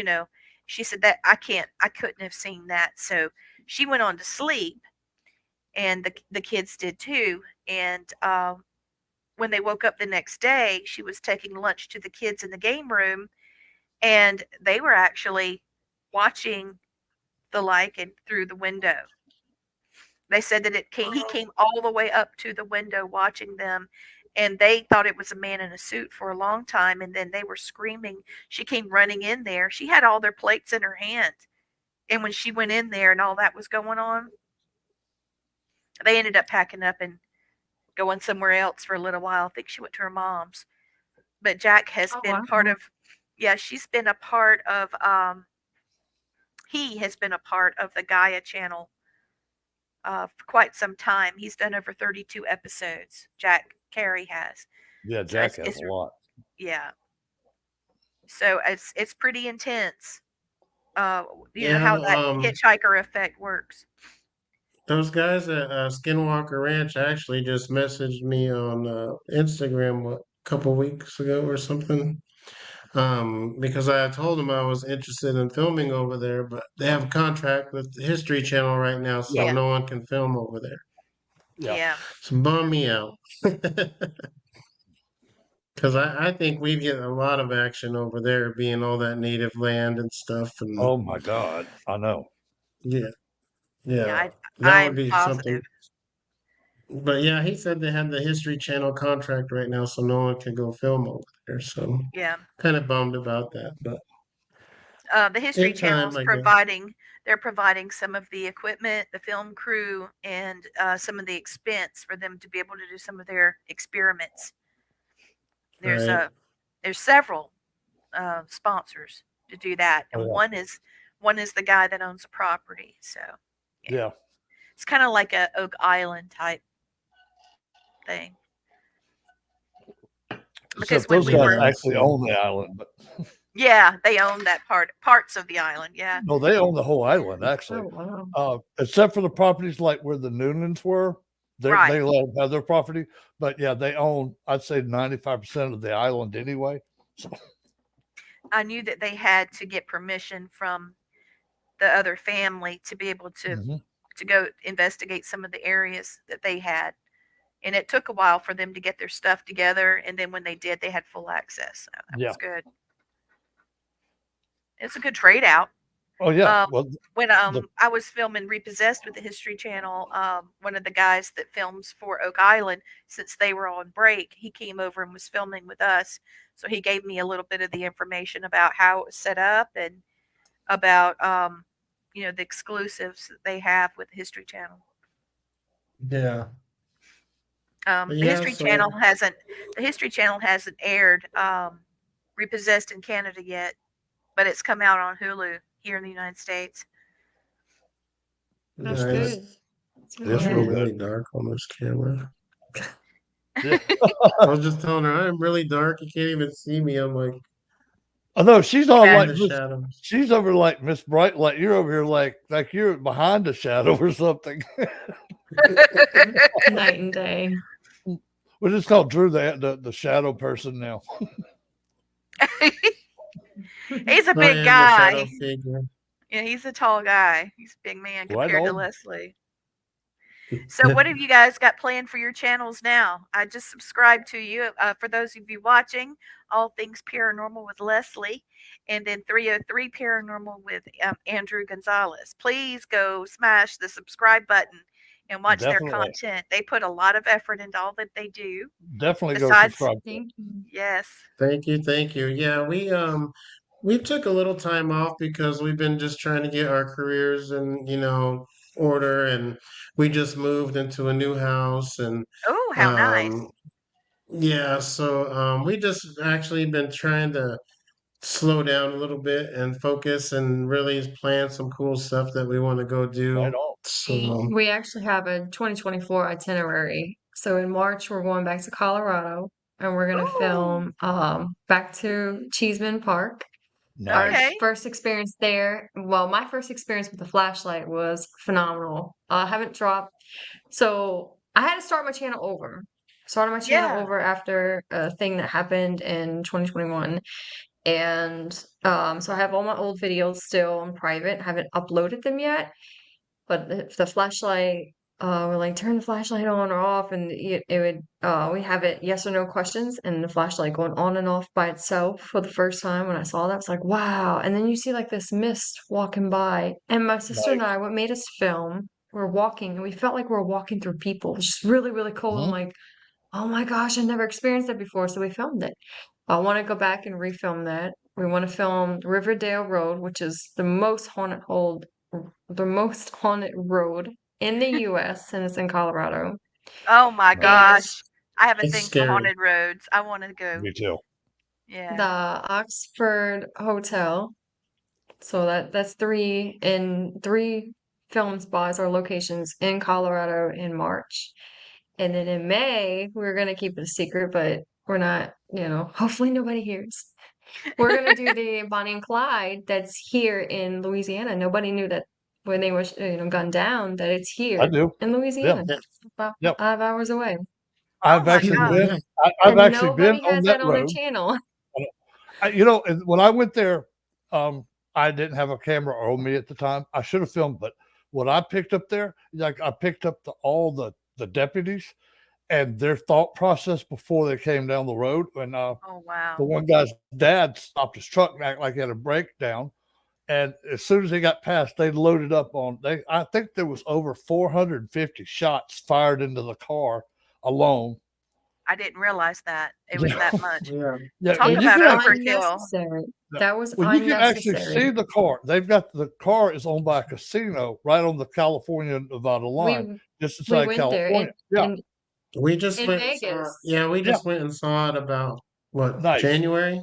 she said that I couldn't have seen that. So she went on to sleep, and the kids did too. And when they woke up the next day, she was taking lunch to the kids in the game room, and they were actually watching the lichen through the window. They said that he came all the way up to the window watching them, and they thought it was a man in a suit for a long time, and then they were screaming. She came running in there. She had all their plates in her hand. And when she went in there and all that was going on, they ended up packing up and going somewhere else for a little while. I think she went to her mom's. But Jack has Oh, been wow. part of, yeah, she's been a part of, he has been a part of the Gaia channel for quite some time. He's done over 32 episodes. Jack Carey has. Yeah, So Jack has a lot. yeah. So it's pretty intense. Yeah, How that hitchhiker effect works. those guys at Skinwalker Ranch actually just messaged me on Instagram a couple weeks ago or something. Because I told them I was interested in filming over there, but they have a contract with the History Channel right now, so Yeah. no one can film over there. Yeah. Yeah. So bum me out. Because I think we'd get a lot of action over there, being all that native land and stuff. And Oh my God, I know. yeah, Yeah. yeah, that would I'm be positive. something. But yeah, he said they had the History Channel contract right now, so no one can go film over there. So Yeah. kind of bummed about that, but The History in Channel time, is I guess. providing some of the equipment, the film crew, and some of the expense for them to be able to do some of their experiments. There's Right. a there's several sponsors to do that, Oh and yeah. one is the guy that owns the property. So yeah, Yeah. it's kind of like a Oak Island type thing. Because Except when those we guys were, Yeah. actually So own the island, but yeah, they own that parts of the island. Yeah, no, they own the whole island actually. Oh, wow. Except for the properties like where the Noonans were, right. they let them have their property. But yeah, they own I'd say 95% of the island anyway. So I knew that they had to get permission from the other family to be able mhm. to go investigate some of the areas that they had. And it took a while for them to get their stuff together, and then when they did, they had full access. So that Yeah. was good. It's a good trade out. Oh yeah. Um, Well, when the I was filming Repossessed with the History Channel, one of the guys that films for Oak Island, since they were on break, he came over and was filming with us. So he gave me a little bit of the information about how it was set up and about the exclusives that they have with the History Channel. yeah, but The yeah. History Channel So hasn't aired Repossessed in Canada yet, but it's come out on Hulu here in the United States. That's nice. good. That's really it's I'm real good. good. really dark on this camera. Yeah. I was just telling her I'm really dark. You can't even see me. I'm like I know she's all in like the Miss. shadows. She's over like Miss Bright, like you're over here, like you're behind a shadow or something. Night and day. We're just called Drew the shadow person now. He's a I big am the shadow guy. figure. Yeah, he's a tall guy. He's a big man Right compared to on. Leslie. So, what have you guys got planned for your channels now? I just subscribed to you. For those of you watching, All Things Paranormal with Leslie, and then 303 Paranormal with Andrew Gonzalez. Please go smash the subscribe button and watch their Definitely, content. They put a lot of effort into all that they do. definitely go Besides, subscribe to it. Thank you. yes. Thank you, thank you. Yeah, we took a little time off because we've been just trying to get our careers in, order, and we just moved into a new house, and Oh, how nice. um yeah, so we just actually been trying to slow down a little bit and focus and really plan some cool stuff that we want to go do. Right on. So We actually have a 2024 itinerary. So in March, we're going back to Colorado and we're going to Ooh. film back to Cheeseman Park. Our Nice. Okay. first experience there, well, my first experience with the flashlight was phenomenal. I haven't dropped, so I had to start my channel over. Started my channel Yeah. over after a thing that happened in 2021. And so I have all my old videos still on private. Haven't uploaded them yet. But the flashlight, we're like turn the flashlight on or off, and it would we have it yes or no questions, and the flashlight going on and off by itself for the first time. When I saw that, I was like, wow. And then you see like this mist walking by, and my sister and Nice. I, what made us film, we're walking, and we felt like we were walking through people. It was just really, really cold. I'm Mhm. like, oh my gosh, I never experienced that before, so we filmed it. I want to go back and refilm that. We want to film Riverdale Road, which is the most haunted road in the US, and it's in Colorado. Oh my And gosh. I have a It's thing for scary. haunted roads. I want to go. Me too. Yeah. the Oxford Hotel. So that's three film spots or locations in Colorado in March. And then in May, we're gonna keep it a secret, but we're not, hopefully nobody hears. We're gonna do the Bonnie and Clyde that's here in Louisiana. Nobody knew that when they were, gunned down, that it's I here do. in Yeah. Louisiana, Yeah. about Yep. 5 hours away. Oh I've my actually God. been. Yeah. I've And actually been nobody on has that that on their road. channel. And when I went there, I didn't have a camera on me at the time. I should have filmed, but what I picked up there, like I picked up all the deputies and their thought process before they came down the road. And Oh the wow. one guy's dad stopped his truck and acted like he had a breakdown. And as soon as he got past, they loaded up on. I think there was over 450 shots fired into the car alone. I didn't realize that it was Yeah, that much. Yeah. yeah. Talk And you It's about can actually, overkill. unnecessary. That was well, you can actually unnecessary. see the car. They've got the car is owned by a casino right on the California Nevada line, We just we inside went there California. Yeah, We just in went and saw it. Vegas. Yeah, we yeah, just went and saw it about what, nice. January?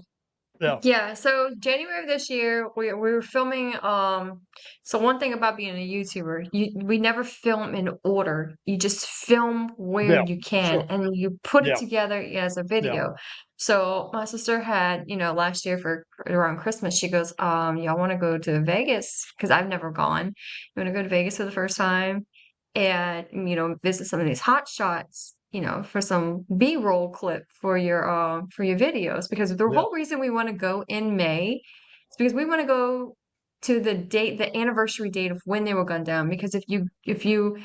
Yeah, Yeah, so January of this year, we were filming. So one thing about being a YouTuber, we never film in order. You just film where yeah, you can, sure. and you put it Yeah, together as a yeah, video. So my sister had, last year for around Christmas, she goes, y'all want to go to Vegas? Because I've never gone. You want to go to Vegas for the first time, and visit some of these hot shots, for some B-roll clip for your videos, because the yeah. whole reason we want to go in May is because we want to go to the anniversary date of when they were gunned down. Because if you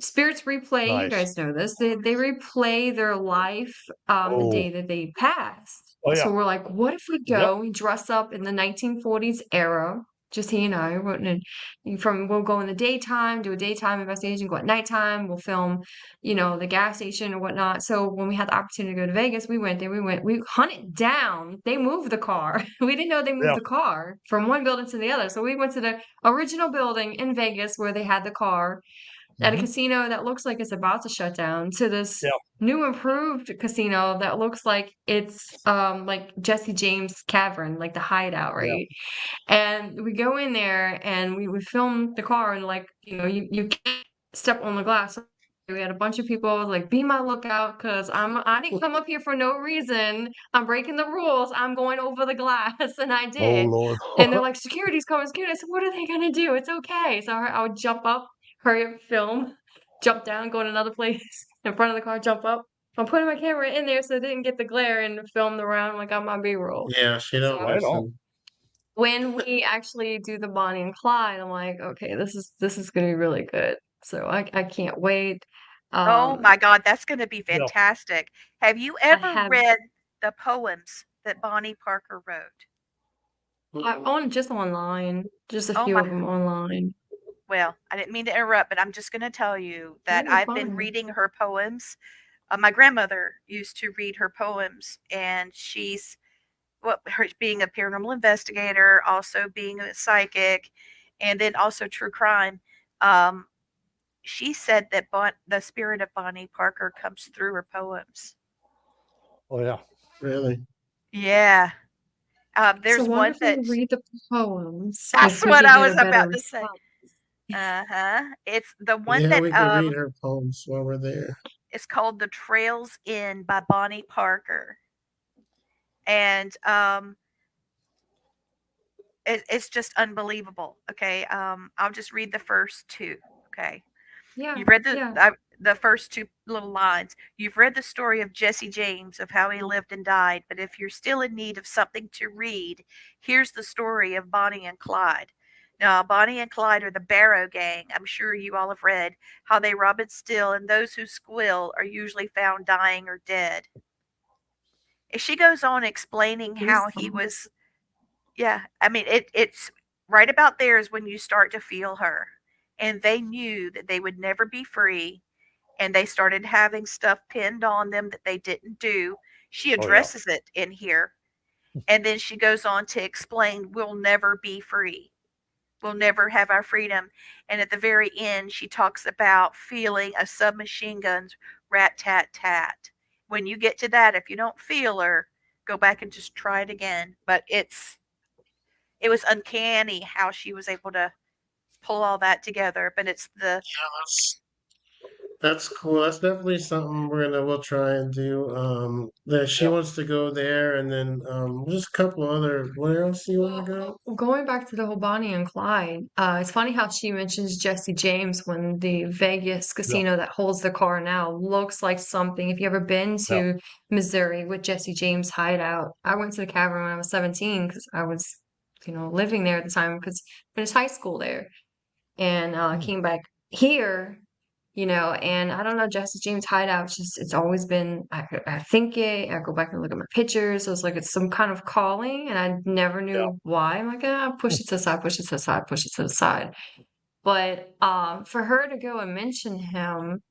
spirits replay, you Nice. guys know this, they replay their life the Oh, day that they passed. oh So yeah. we're like, what if we Yep, go and dress up in the 1940s era? Just he and I. We'll go in the daytime, do a daytime investigation, go at nighttime, we'll film, the gas station or whatnot. So when we had the opportunity to go to Vegas, we went there, we hunted down. They moved the car. We didn't know they moved yeah. the car from one building to the other. So we went to the original building in Vegas where they had the car, at a Hmm. casino that looks like it's about to shut down, to this Yeah, new improved casino that looks like it's like Jesse James Cavern, like the hideout, yeah. right? And we go in there and we film the car, and like, you can't step on the glass. So we had a bunch of people like, be my lookout, because I didn't come up here for no reason. I'm breaking the rules. I'm going over the glass. And I Oh did. Lord. And they're like, security's coming, security. I said, what are they gonna do? It's okay. So I would jump up, hurry up, film, jump down, go to another place in front of the car, jump up. I'm putting my camera in there so it didn't get the glare, and film around like on my B-roll. Yeah, she don't So Right on. listen. when we actually do the Bonnie and Clyde, I'm like, okay, this is gonna be really good. So I can't wait. Oh Um, my God, that's going to be Yeah. fantastic. Have you I ever have read the poems that Bonnie Parker wrote? just online, just a Oh few my, of them online. well, I didn't mean to interrupt, but I'm just going to tell you No, that you're I've been fine. reading her poems. My grandmother used to read her poems, and she's her being a paranormal investigator, also being a psychic, and then also true crime. Um, she said that the spirit of Bonnie Parker comes through her poems. Oh yeah. Really. Yeah. It's so There's one wonderful to that read the poems. that's Hopefully what you I get was a better about to say. response. Uh-huh. It's the one Yeah, that we could read her poems while we're there. is called The Trails In by Bonnie Parker. And it's just unbelievable. Okay, I'll just read the first two. Okay, Yeah, you've read yeah. the first two little lines. You've read the story of Jesse James, of how he lived and died. But if you're still in need of something to read, here's the story of Bonnie and Clyde. Now, Bonnie and Clyde are the Barrow Gang. I'm sure you all have read how they rob and steal, and those who squill are usually found dying or dead. And she goes on explaining how he Goosebumps. was. Yeah, I mean, it's right about there is when you start to feel her. And they knew that they would never be free, and they started having stuff pinned on them that they didn't do. She Oh yeah. addresses it in here, and then she goes on to explain we'll never be free. We'll never have our freedom. And at the very end, she talks about feeling a submachine gun's rat tat tat. When you get to that, if you don't feel her, go back and just try it again. But it was uncanny how she was able to pull all that together. But it's the Yeah, that's cool. That's definitely something we'll try and do. That she Yep. wants to go there, and then just a couple other. Where else do you want to go? Going back to the whole Bonnie and Clyde, it's funny how she mentions Jesse James when the Vegas Yep. casino that holds the car now looks like something. If you ever been Yep. to Missouri with Jesse James hideout, I went to the cavern when I was 17 because I was, living there at the time because I finished high school there and Hmm. came back here, and I don't know, Jesse James hideout, it's always been, I think I go back and look at my pictures. So it's like it's some kind of calling, and I never Yeah. knew why. I'm like, push it to the side, push it to the side, push it to the side. But for her to go and mention him,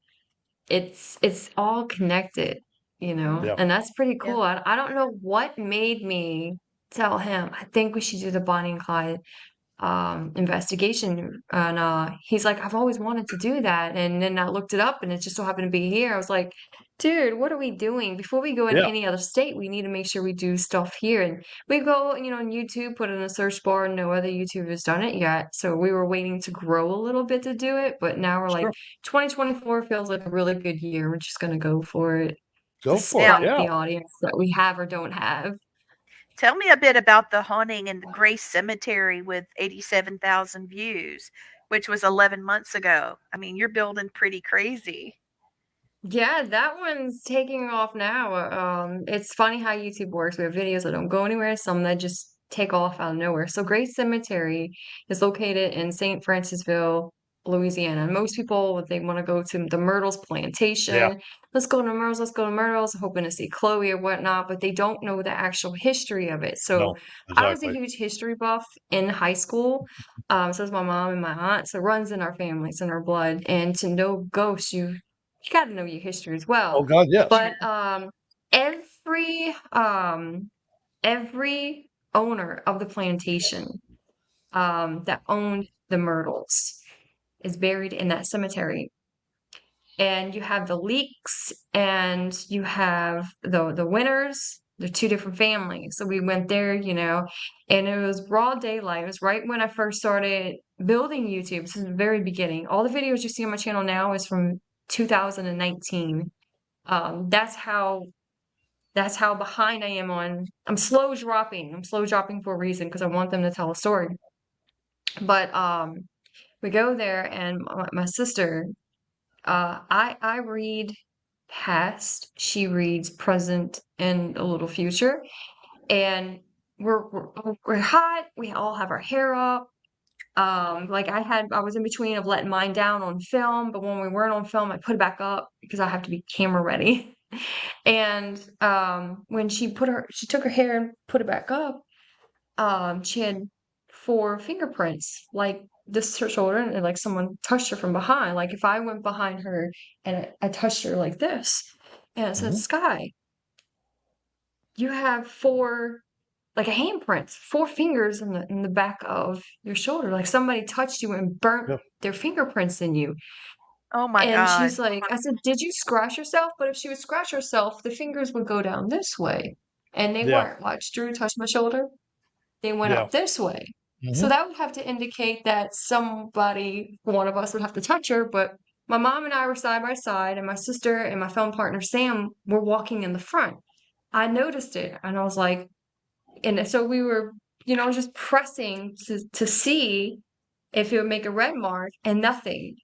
it's all connected, mhm, Yeah. and that's pretty yeah. cool. I don't know what made me tell him, I think we should do the Bonnie and Clyde investigation, and he's like, I've always wanted to do that, and then I looked it up and it just so happened to be here. I was like, dude, what are we doing before we go in Yeah. any other state? We need to make sure we do stuff here. And we go, on YouTube, put in a search bar, and no other YouTubers done it yet, so we were waiting to grow a little bit to do it, but now we're like, Sure. 2024 feels like a really good year. We're just going to go for it Go for it. Now, despite Yeah. the audience that we have or don't have. tell me a bit about the haunting in the Grace Cemetery with 87,000 views, which was 11 months ago. I mean, you're building pretty crazy. Yeah, that one's taking off now. It's funny how YouTube works. We have videos that don't go anywhere, some that just take off out of nowhere. So Grace Cemetery is located in St. Francisville, Louisiana. And most people, they want to go to the Myrtles Yeah. plantation. Let's go to Myrtles, let's go to Myrtles, hoping to see Chloe or whatnot, but they don't know the actual history of it. So No. I was a Exactly. huge history buff in high school. So is my mom and my aunt. So it runs in our family, it's in our blood. And to know ghosts, you got to know your history as well. Oh God. Yes. But every um every owner of the plantation that owned the Myrtles is buried in that cemetery. And you have the Leaks and you have the Winners. They're two different families. So we went there, and it was broad daylight. It was right when I first started building YouTube. This is the very beginning. All the videos you see on my channel now is from 2019. That's how behind I am on. I'm slow dropping. I'm slow dropping for a reason because I want them to tell a story. But we go there, and my sister, I read past, she reads present and a little future, and we're hot. We all have our hair up. Like I was in between of letting mine down on film, but when we weren't on film, I put it back up because I have to be camera ready. And when she took her hair and put it back up, she had four fingerprints, like this her shoulder, and like someone touched her from behind. Like if I went behind her and I touched her like this, and it said Hmm. Sky, you have four, like a handprint, four fingers in the back of your shoulder, like somebody touched you and burnt Yeah. their fingerprints in you. Oh my And God. she's like, I said, did you scratch yourself? But if she would scratch herself, the fingers would go down this way. And they Yeah. weren't. Watch Drew touch my shoulder. They went Yeah. up this way. So Hmm. that would have to indicate that somebody, one of us would have to touch her. But my mom and I were side by side, and my sister and my film partner Sam were walking in the front. I noticed it, and I was like, and so we were just pressing to see if it would make a red mark and nothing.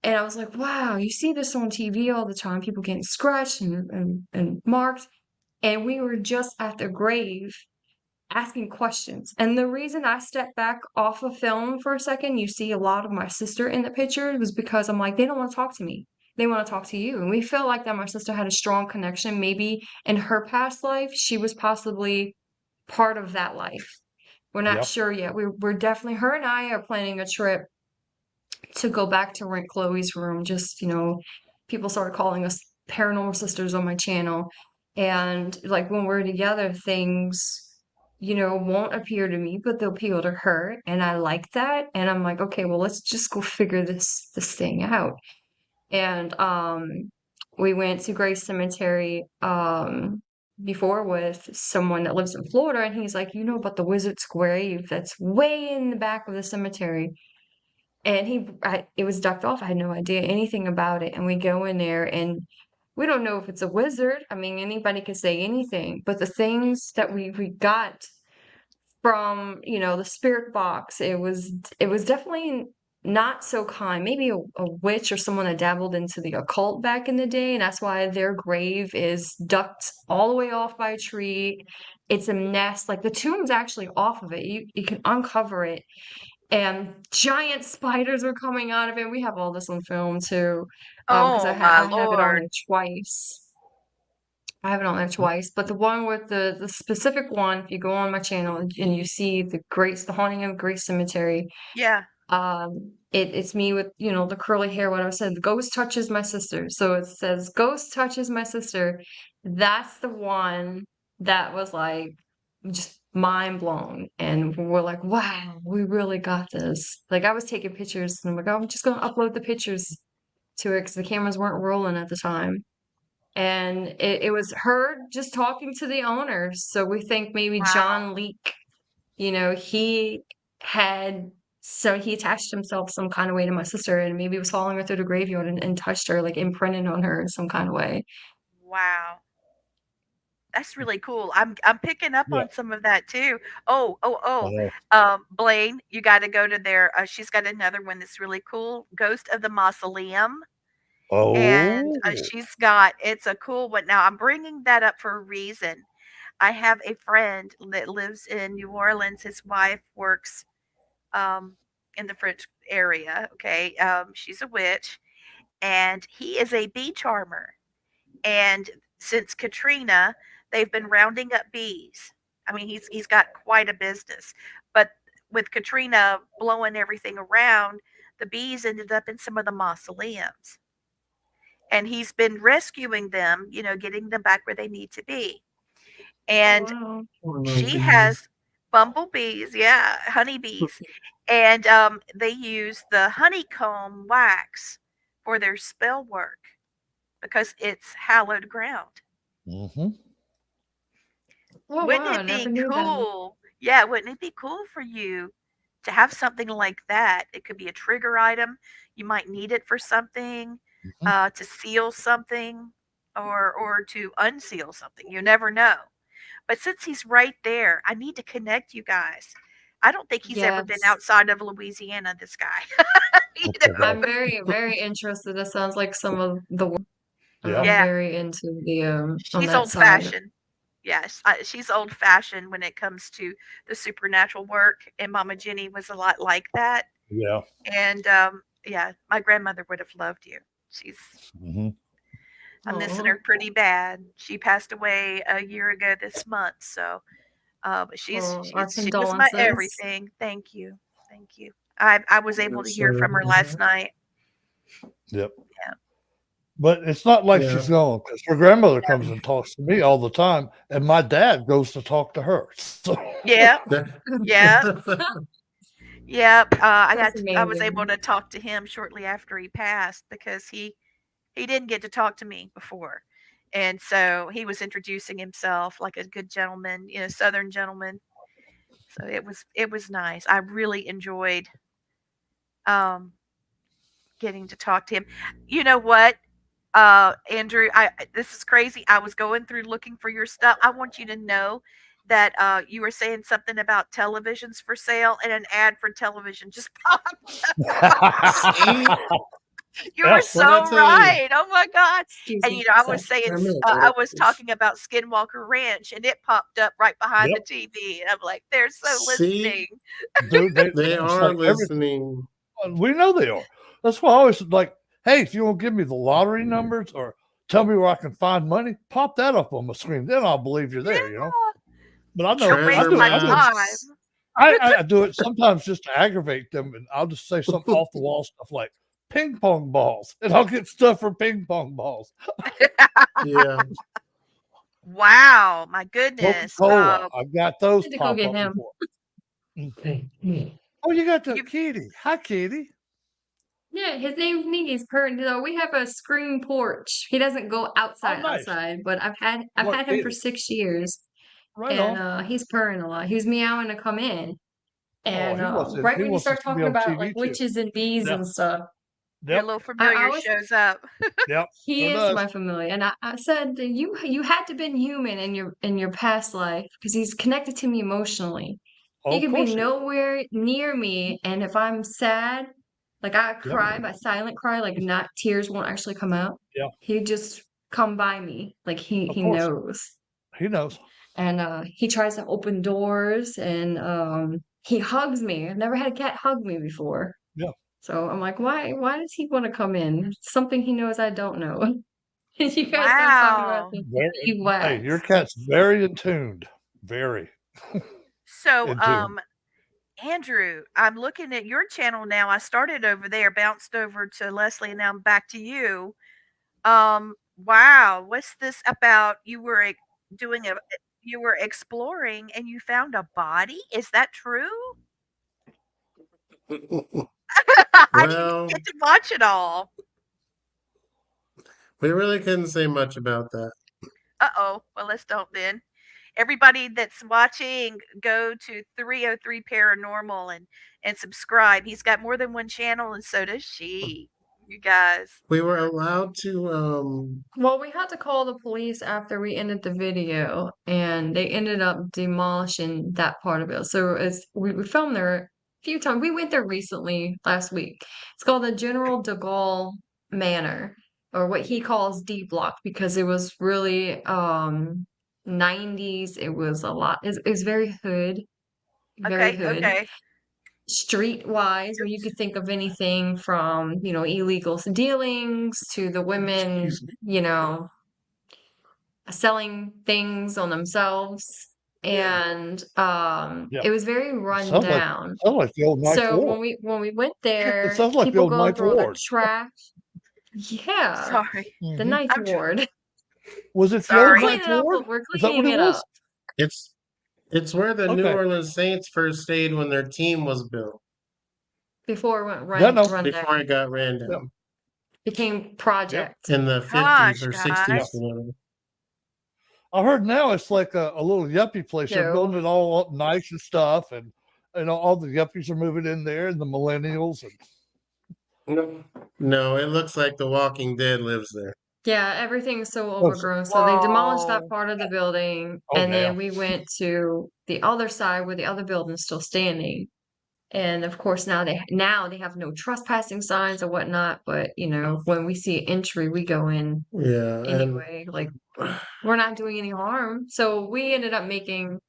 And I was like, wow, you see this on TV all the time, people getting scratched and marked. And we were just at the grave asking questions. And the reason I stepped back off of film for a second, you see a lot of my sister in the picture, was because I'm like, they don't want to talk to me. They want to talk to you. And we felt like that my sister had a strong connection. Maybe in her past life, she was possibly part of that life. We're not Yeah. sure yet. We're definitely, her and I are planning a trip to go back to rent Chloe's room. Just, people started calling us paranormal sisters on my channel. And like when we're together, things, won't appear to me, but they'll appeal to her. And I like that. And I'm like, okay, well, let's just go figure this thing out. And we went to Grace Cemetery before with someone that lives in Florida, and he's like, you know about the wizard's grave that's way in the back of the cemetery. And it was ducked off. I had no idea anything about it. And we go in there and we don't know if it's a wizard. I mean, anybody could say anything, but the things that we got from, the spirit box, it was definitely not so kind. Maybe a witch or someone that dabbled into the occult back in the day, and that's why their grave is ducked all the way off by a tree. It's a nest. Like the tomb's actually off of it. You can uncover it, and giant spiders were coming out of it. We have all this on film too, because Oh my I have it on lord. there twice. I have it on there twice, but the one with the specific one, if you go on my channel and you see the haunting of Grace Cemetery, Yeah. it's me with, the curly hair, what I said, the ghost touches my sister. So it says ghost touches my sister. That's the one that was like just mind blown. And we're like, wow, we really got this. Like I was taking pictures and I'm like, oh, I'm just gonna upload the pictures to it because the cameras weren't rolling at the time. And it was her just talking to the owners. So we think maybe Wow. John Leake, he had so he attached himself some kind of way to my sister and maybe was following her through the graveyard and touched her, like imprinted on her in some kind of way. Wow. That's really cool. I'm picking up Yeah. on some of that too. Oh, oh, I oh. know. Blaine, you got to go to their. She's got another one that's really cool. Ghost of the Mausoleum, and Oh. she's got. It's a cool one. Now I'm bringing that up for a reason. I have a friend that lives in New Orleans. His wife works um, in the French area. Okay, she's a witch, and he is a bee charmer. And since Katrina, they've been rounding up bees. I mean, he's got quite a business. But with Katrina blowing everything around, the bees ended up in some of the mausoleums. And he's been rescuing them, getting them back where they need to be. Oh And wow. One of those she bees. has bumblebees, yeah, honeybees. And they use the honeycomb wax for their spell work because it's hallowed ground. Mm-hmm. Oh Wouldn't wow, I it never be knew that. cool? Yeah, wouldn't it be cool for you to have something like that? It could be a trigger item. You might need it for something, Mm-hmm. to seal something or to unseal something. You never know. But since he's right there, I need to connect you guys. I don't think he's ever been Yes. outside of Louisiana, this guy. you Okay. know? I'm very, very interested. That sounds like some of the work. Yeah. I'm Yeah, very into the on she's that old side. fashioned. Yes, she's old fashioned when it comes to the supernatural work, and Mama Jenny was a lot like that. Yeah. And yeah, my grandmother would have loved you. She's Mm-hmm. I'm missing Oh, her pretty bad. She passed away a year ago this month, so but our she was my condolences. everything. Thank you, thank you. I was able to hear Sorry from to her hear last that. night. Yep. Yeah, But it's not like Yeah. she's gone because her grandmother comes and talks to me all the time, and my dad goes to talk to her. So yeah, yeah. Yep. That's I was able amazing. to talk to him shortly after he passed because he didn't get to talk to me before. And so he was introducing himself like a good gentleman, southern gentleman. So it was nice. I really enjoyed um getting to talk to him. You know what? Andrew, this is crazy. I was going through looking for your stuff. I want you to know that you were saying something about televisions for sale, and an ad for television just popped. See? You Yeah. were What'd I so tell you? right. Oh my God. Excuse And me I a was sec. saying, I'm at I work. was talking about Skinwalker Ranch, and it popped up right behind the Yep. TV. And I'm like, they're so See? listening. Dude, They it's are like listening. we know they are. That's why I always like, hey, if you want to give me the lottery numbers or tell me where I can find money, pop that up on my screen. Then I'll believe you're there, Yeah. But I know Don't waste Treasure my I do it. time. maps. I do it sometimes just to aggravate them, and I'll just say something off the wall stuff like ping pong balls, and I'll get stuff for ping pong balls. Yeah. Wow. My Coca goodness. Cola, I've got those Had to go pop get up him. before. Oh, you got the You, kitty. Hi, kitty. Yeah, his name's Niggy's purring. So we have a screen porch. He doesn't go Oh, outside, nice. but I've What had him for kitty? 6 years, Right and on. he's purring a lot. He was meowing to come in, Oh, and he right when you wants to start see me talking on about like TV too. witches and bees Yep. and stuff, your Yep. little I familiar was shows up. Yep. he Sure is does. my familiar, and I said that you had to been human in your past life because he's connected to me emotionally. Oh, He of could be course he is. nowhere near me, and if I'm sad, like I Yep. cry, my silent cry, like not tears won't actually come out. Yeah. He just come by me, like Of he course. knows, He knows. and he tries to open doors, and he hugs me. I've never had a cat hug me before, Yeah. so I'm like, why does he want to come in? Something he knows I don't know. And you guys start talking about Wow. things, Very, he hey, your laughs. cat's very in tuned. Very So, in tune. Andrew, I'm looking at your channel now. I started over there, bounced over to Leslie, and now I'm back to you. Wow, what's this about? Doing a you were exploring and you found a body? Is that true? I didn't Well, get to watch it all. we really couldn't say much about that. Uh-oh. Well, let's don't then. Everybody that's watching, go to 303 Paranormal and subscribe. He's got more than one channel, and so does she. You guys. We were allowed to Well, we had to call the police after we ended the video, and they ended up demolishing that part of it. So we filmed there a few times. We went there recently, last week. It's called the General de Gaulle Manor, or what he calls D Block, because it was really 90s. It was a lot. It was very hood, very Okay, hood. okay. Streetwise, where you could think of anything from, illegal dealings to the women, excuse me. selling things on themselves. And Yeah. it was very run down. Sounds like the old Ninth So Ward. when we went It there, sounds like the people old go Ninth through the Ward. trash. Yeah, Sorry. the Mhm. ninth I'm tr- ward. Was it the We're old sorry. Ninth cleaning up. Ward? We're Is that what cleaning it it was? up. It's where the New Okay. Orleans Saints first stayed when their team was built Before it went Yeah, no. run before down. it got ran Yep. down Became Yep. project. in the 50s Gosh, or 60s, guys. whatever. I heard now it's like a little yuppie place. They're No. building it all up nice and stuff, and all the yuppies are moving in there, and the millennials. And No, it looks like The Walking Dead lives there. Yeah, everything's so oh, so- overgrown. So they demolished that Whoa. part of the building, oh and yeah, then we went to the other side where the other building's still standing. And of course, now they have no trespassing signs or whatnot. But when we see entry, we go in Yeah, and anyway. Like we're not doing any harm. So we ended up making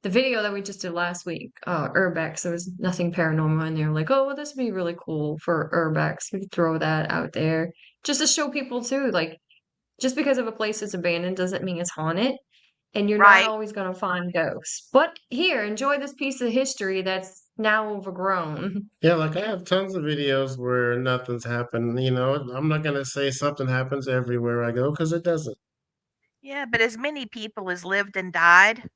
the video that we just did last week, Urbex. There was nothing paranormal in there. Like, oh, well, this would be really cool for Urbex. We could throw that out there just to show people too. Like, just because of a place is abandoned doesn't mean it's haunted, and you're not Right. always going to find ghosts. But here, enjoy this piece of history that's now overgrown. yeah, like I have tons of videos where nothing's happened. I'm not gonna say something happens everywhere I go because it doesn't. Yeah, but as many people as lived and died,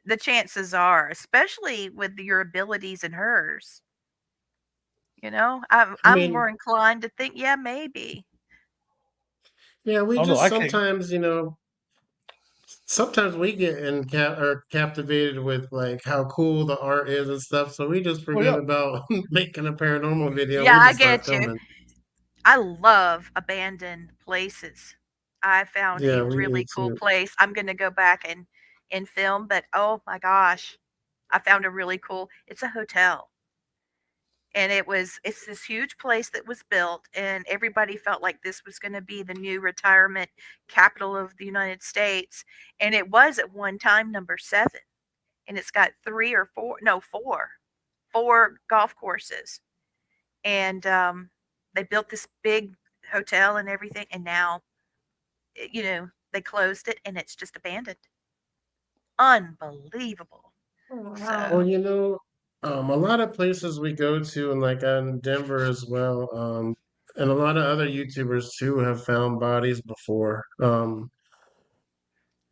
the chances are, especially with your abilities and hers, I'm I I'm more mean, inclined to think, yeah, maybe. yeah, we oh no, just I can't. sometimes we get are captivated with like how cool the art is and stuff, so we just Oh forget yeah, about making a paranormal video. Yeah, We I just start get you. filming. I love abandoned places. I found a Yeah, we do really cool too. place. I'm going to go back and in film, but oh my gosh, I found a really cool. It's a hotel, and it's this huge place that was built, and everybody felt like this was going to be the new retirement capital of the United States, and it was at one time number 7, and it's got 3 or 4, no 4 golf courses, and they built this big hotel and everything, and now they closed it and it's just abandoned. Unbelievable. Oh, Well, wow. So a lot of places we go to, and like in Denver as well, and a lot of other YouTubers too have found bodies before.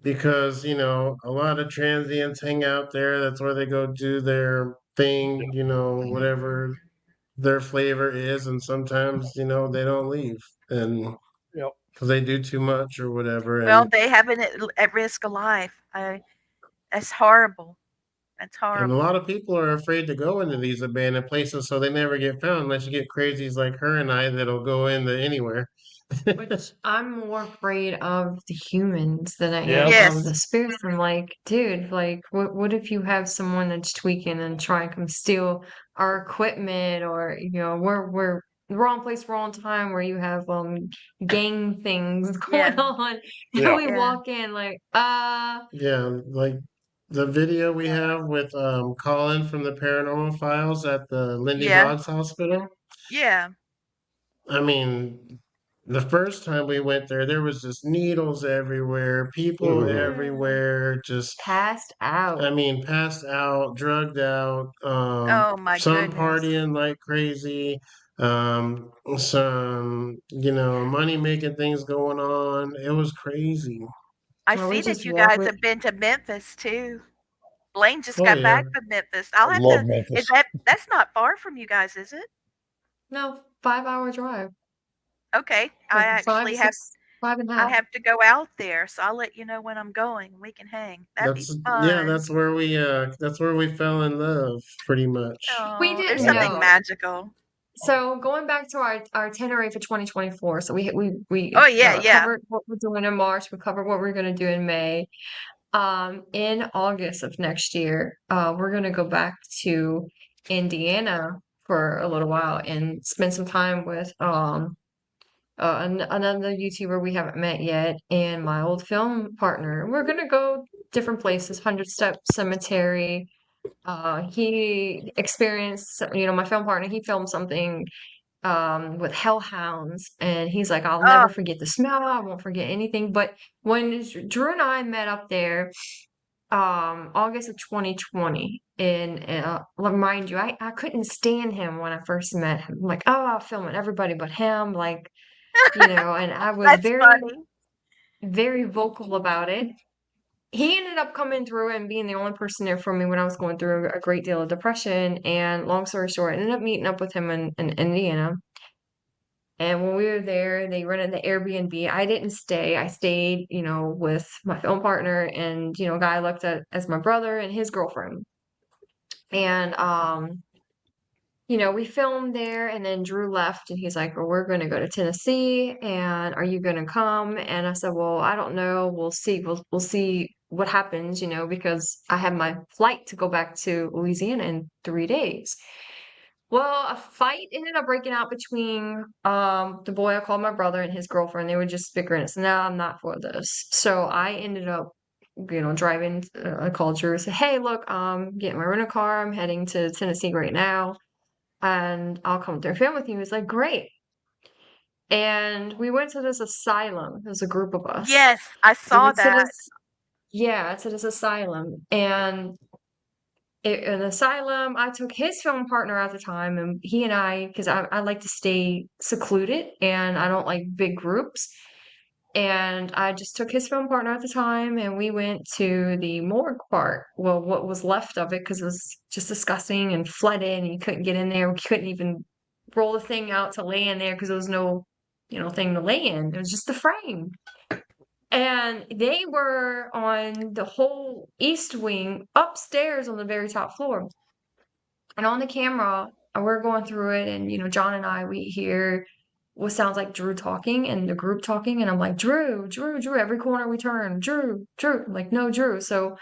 Because, a lot of transients hang out there. That's where they go do their thing, whatever their flavor is, and sometimes, they don't leave, and Yep. because they do too much or whatever, well, and they have it at risk of life. That's horrible. That's and a horrible. lot of people are afraid to go into these abandoned places, so they never get found unless you get crazies like her and I that'll go into anywhere. Which I'm more afraid of the humans than I am Yep. of Yes. the spirits. I'm like, dude, like, what if you have someone that's tweaking and trying to come steal our equipment, or we're wrong place, wrong time, where you have gang things going Yeah. on, and Yeah. we Yeah. walk in like, Yeah, like the video we have with Colin from the Paranormal Files at the Lindy Yeah. Boggs Hospital. Yeah. I mean, the first time we went there, there was just needles everywhere, people Ooh. everywhere, just, passed out. I mean, passed out, drugged out, Oh my some goodness. partying like crazy, some, money making things going on. It was crazy. I Well, we see that just you walk guys with have been to Memphis too. Blaine just Oh, got yeah. back from Memphis. I I'll have love to. Is Memphis. that's not far from you guys, is it? no 5-hour drive, Okay. like five, six, five and a I half. have to go out there, so I'll let you know when I'm going. We can hang. That'd be Yeah, fun. that's where we fell in love, pretty much. We Oh, there's didn't Yeah. something know. magical. So going back to our itinerary for 2024, so we Oh yeah, yeah. covered what we're doing in March. We covered what we're going to do in May. In August of next year, we're going to go back to Indiana for a little while and spend some time with another YouTuber we haven't met yet, and my old film partner. We're going to go different places, 100 Step Cemetery. He experienced, my film partner, he filmed something with hellhounds, and he's like, I'll Oh, never forget the smell, I won't forget anything. But when Drew and I met up there, August of 2020, and mind you, I couldn't stand him when I first met him. I'm like, oh, I'll film it, everybody but him, like, and I was that's very, funny. very vocal about it. He ended up coming through and being the only person there for me when I was going through a great deal of depression. And long story short, I ended up meeting up with him in Indiana. And when we were there, they rented the Airbnb. I didn't stay. I stayed, with my film partner and, a guy I looked at as my brother and his girlfriend. And we filmed there, and then Drew left, and he's like, well, we're going to go to Tennessee, and are you going to come? And I said, well, I don't know. We'll see. We'll see what happens, because I have my flight to go back to Louisiana in 3 days. Well, a fight ended up breaking out between the boy I called my brother and his girlfriend. They were just bickering. And said, no, I'm not for this. So I ended up, driving. I called Drew and said, hey, look, getting my rental car. I'm heading to Tennessee right now, and I'll come through and film with you. He was like, great. And we went to this asylum. There was a group of us. Yes, I We saw went to that. this, yeah, to this asylum. And an asylum, I took his film partner at the time, and he and I, because I like to stay secluded and I don't like big groups. And I just took his film partner at the time, and we went to the morgue part. Well, what was left of it, because it was just disgusting and flooded, and you couldn't get in there. We couldn't even roll the thing out to lay in there because there was no, thing to lay in. It was just the frame. And they were on the whole east wing, upstairs on the very top floor. And on the camera, we're going through it, and John and I, we hear what sounds like Drew talking and the group talking, and I'm like, Drew, Drew, Drew. Every corner we turn, Drew, Drew. I'm like, no, Drew. So,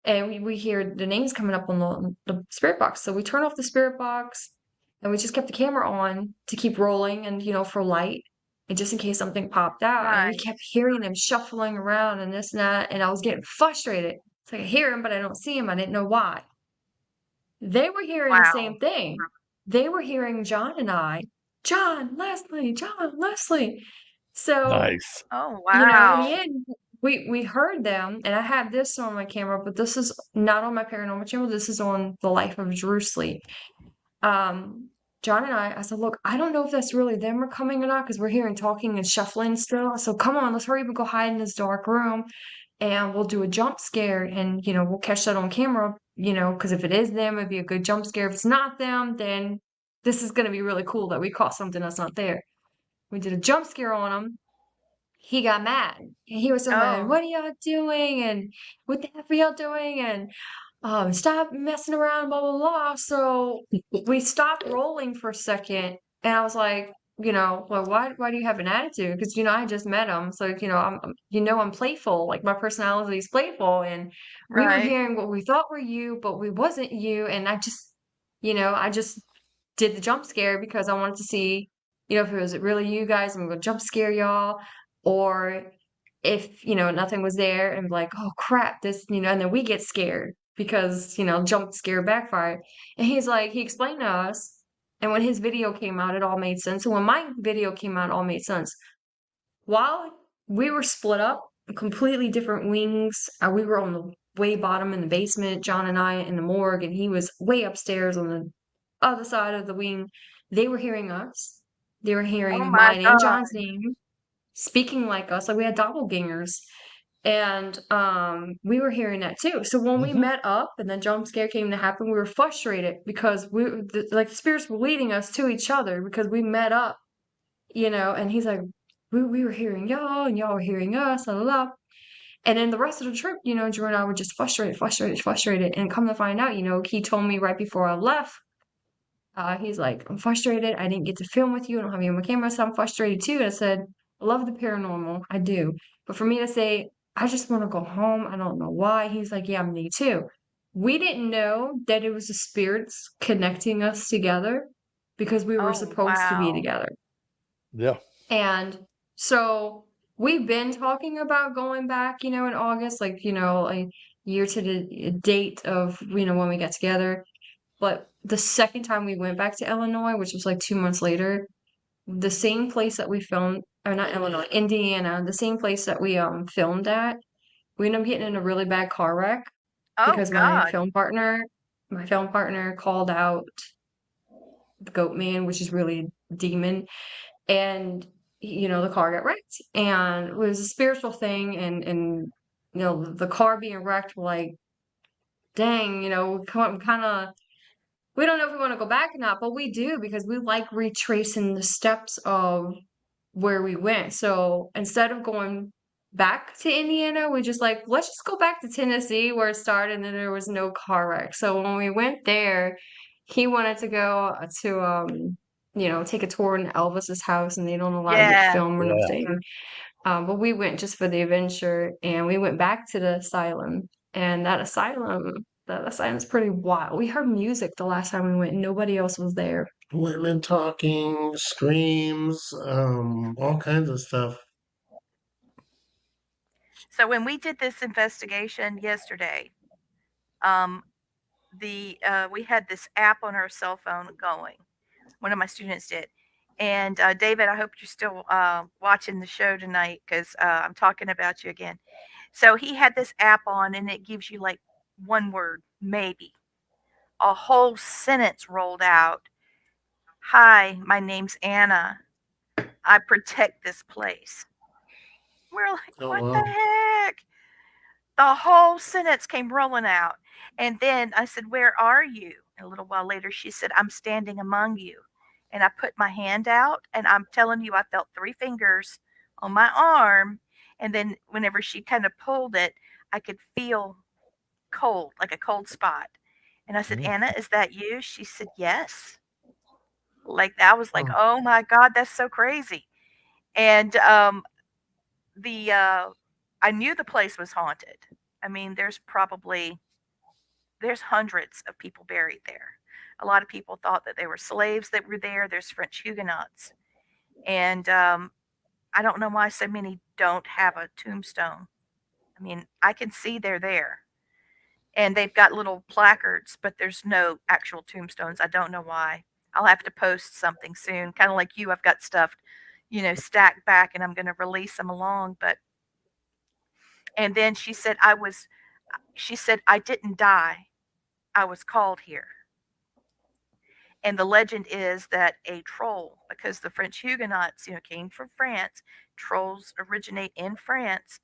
and we hear the names coming up on the spirit box. So we turn off the spirit box, and we just kept the camera on to keep rolling, and for light, and just in case something popped out. And we Right. kept hearing them shuffling around and this and that, and I was getting frustrated. It's like I hear him, but I don't see him. I didn't know why. They were hearing the Wow. same thing. They were hearing John and I, John, Leslie, John, Leslie. So, Nice. Oh, in wow. the end, we heard them, and I have this on my camera, but this is not on my paranormal channel. This is on the Life of Drew Sleep. John and I said, look, I don't know if that's really them or coming or not because we're hearing talking and shuffling still. So come on, let's hurry up and go hide in this dark room and we'll do a jump scare and, we'll catch that on camera, because if it is them, it'd be a good jump scare. If it's not them, then this is going to be really cool that we caught something that's not there. We did a jump scare on him. He got mad. And he was so mad. Oh, What are y'all doing? And what the heck are y'all doing? And stop messing around, blah, blah, blah. So we stopped rolling for a second. And I was like, well, why do you have an attitude? Because, I just met him. So, I'm playful. Like my personality is playful. And we were right. hearing what we thought were you, but we wasn't you. And I just did the jump scare because I wanted to see, if it was really you guys, I'm going to jump scare y'all. Or if, nothing was there and like, oh crap, this, and then we get scared because, jump scare backfired. And he explained to us. And when his video came out, it all made sense. And when my video came out, it all made sense. While we were split up, completely different wings, we were on the way bottom in the basement, John and I in the morgue, and he was way upstairs on the other side of the wing. They were hearing us. They were Oh hearing my mine and God. John's name speaking like us, like we had doppelgangers. And we were hearing that too. So when we Hmm. met up and the jump scare came to happen, we were frustrated because like the spirits were leading us to each other because we met up, and he's like, we were hearing y'all and y'all were hearing us, la la la. And then the rest of the trip, Drew and I were just frustrated, frustrated, frustrated. And come to find out, he told me right before I left, he's like, I'm frustrated. I didn't get to film with you. I don't have you on my camera, so I'm frustrated too. And I said, I love the paranormal. I do. But for me to say, I just want to go home. I don't know why. He's like, yeah, me too. We didn't know that it was the spirits connecting us together because we were Oh, supposed to be wow. together. Yeah. And so we've been talking about going back, in August, like, a year to the date of, when we got together. But the second time we went back to Illinois, which was like 2 months later, the same place that we filmed, or not Illinois, Indiana, the same place that we filmed at, we ended up getting in a really bad car wreck Oh, because God. my film partner called out the goat man, which is really demon, and the car got wrecked. And it was a spiritual thing, and the car being wrecked, like, dang, kind of we don't know if we want to go back or not, but we do because we like retracing the steps of where we went. So instead of going back to Indiana, we just like, let's just go back to Tennessee where it started and then there was no car wreck. So when we went there, he wanted to go to take a tour in Elvis's house and they don't allow you to Yeah. film or Yeah. nothing. But we went just for the adventure and we went back to the asylum. And that asylum's pretty wild. We heard music the last time we went, and nobody else was there. Women talking, screams, all kinds of stuff. So when we did this investigation yesterday, um, we had this app on our cell phone going. One of my students did. And David, I hope you're still watching the show tonight because I'm talking about you again. So he had this app on, and it gives you like one word, maybe. A whole sentence rolled out. Hi, my name's Anna. I protect this place. We're like, Oh what the well. heck? The whole sentence came rolling out. And then I said, where are you? And a little while later, she said, I'm standing among you. And I put my hand out, and I'm telling you, I felt 3 fingers on my arm. And then whenever she kind of pulled it, I could feel cold, like a cold spot. And I said, Mm. Anna, is that you? She said, yes. Like that was like, Oh, oh my God, that's so crazy. And the I knew the place was haunted. I mean, there's hundreds of people buried there. A lot of people thought that they were slaves that were there. There's French Huguenots, and I don't know why so many don't have a tombstone. I mean, I can see they're there, and they've got little placards, but there's no actual tombstones. I don't know why. I'll have to post something soon, kind of like you. I've got stuff, stacked back, and I'm going to release them along. But and then she said I didn't die. I was called here. And the legend is that a troll, because the French Huguenots, came from France, trolls originate in France,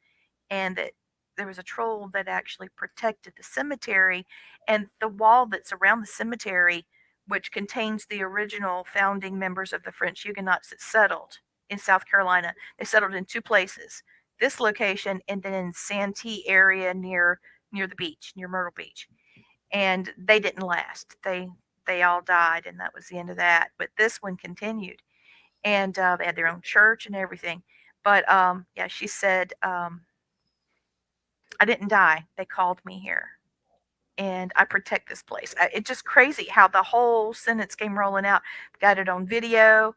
and that there was a troll that actually protected the cemetery and the wall that's around the cemetery, which contains the original founding members of the French Huguenots that settled in South Carolina. They settled in two places, this location and then in Santee area near the beach, near Myrtle Beach. And they didn't last. They all died, and that was the end of that. But this one continued, and they had their own church and everything. But yeah, she said, I didn't die. They called me here, and I protect this place. It's just crazy how the whole sentence came rolling out. Got it on video.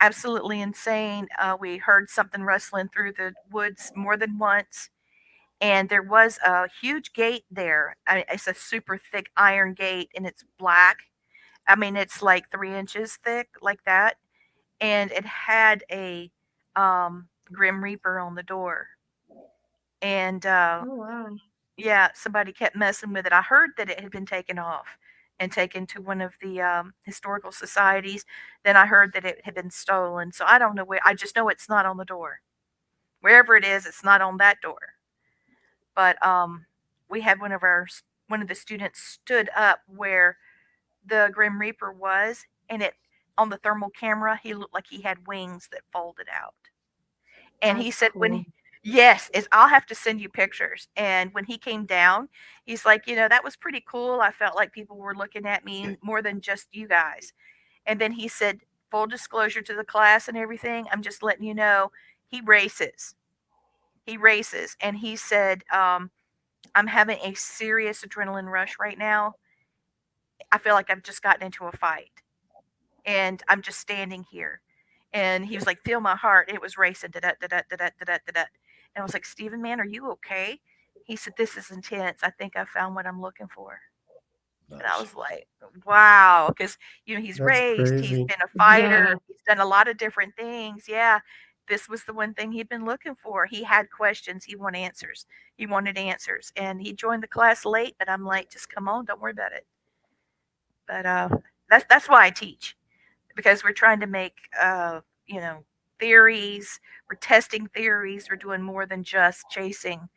Absolutely insane. We heard something rustling through the woods more than once, and there was a huge gate there. It's a super thick iron gate, and it's black. I mean, it's like 3 inches thick, like that, and it had a Grim Reaper on the door. And Oh wow. yeah, somebody kept messing with it. I heard that it had been taken off and taken to one of the historical societies. Then I heard that it had been stolen. So I don't know where. I just know it's not on the door. Wherever it is, it's not on that door. But we had one of the students stood up where the Grim Reaper was, and it on the thermal camera, he looked like he had wings that folded out. And he That's said cool. yes, is I'll have to send you pictures. And when he came down, he's like, that was pretty cool. I felt like people were looking at me more than just you guys. And then he said, full disclosure to the class and everything, I'm just letting you know, he races. He races. And he said, I'm having a serious adrenaline rush right now. I feel like I've just gotten into a fight and I'm just standing here. And he was like, feel my heart. It was racing. Da, da, da, da, da, da, da, da. And I was like, Stephen, man, are you okay? He said, this is intense. I think I found what I'm looking for. And I Nice. was like, wow. Because, he's that's raced. He's crazy. been a fighter. Yeah. He's done a lot of different things. Yeah. This was the one thing he'd been looking for. He had questions. He wanted answers. He wanted answers. And he joined the class late, but I'm like, just come on. Don't worry about it. But that's why I teach, because we're trying to make theories. We're testing theories. We're doing more than just chasing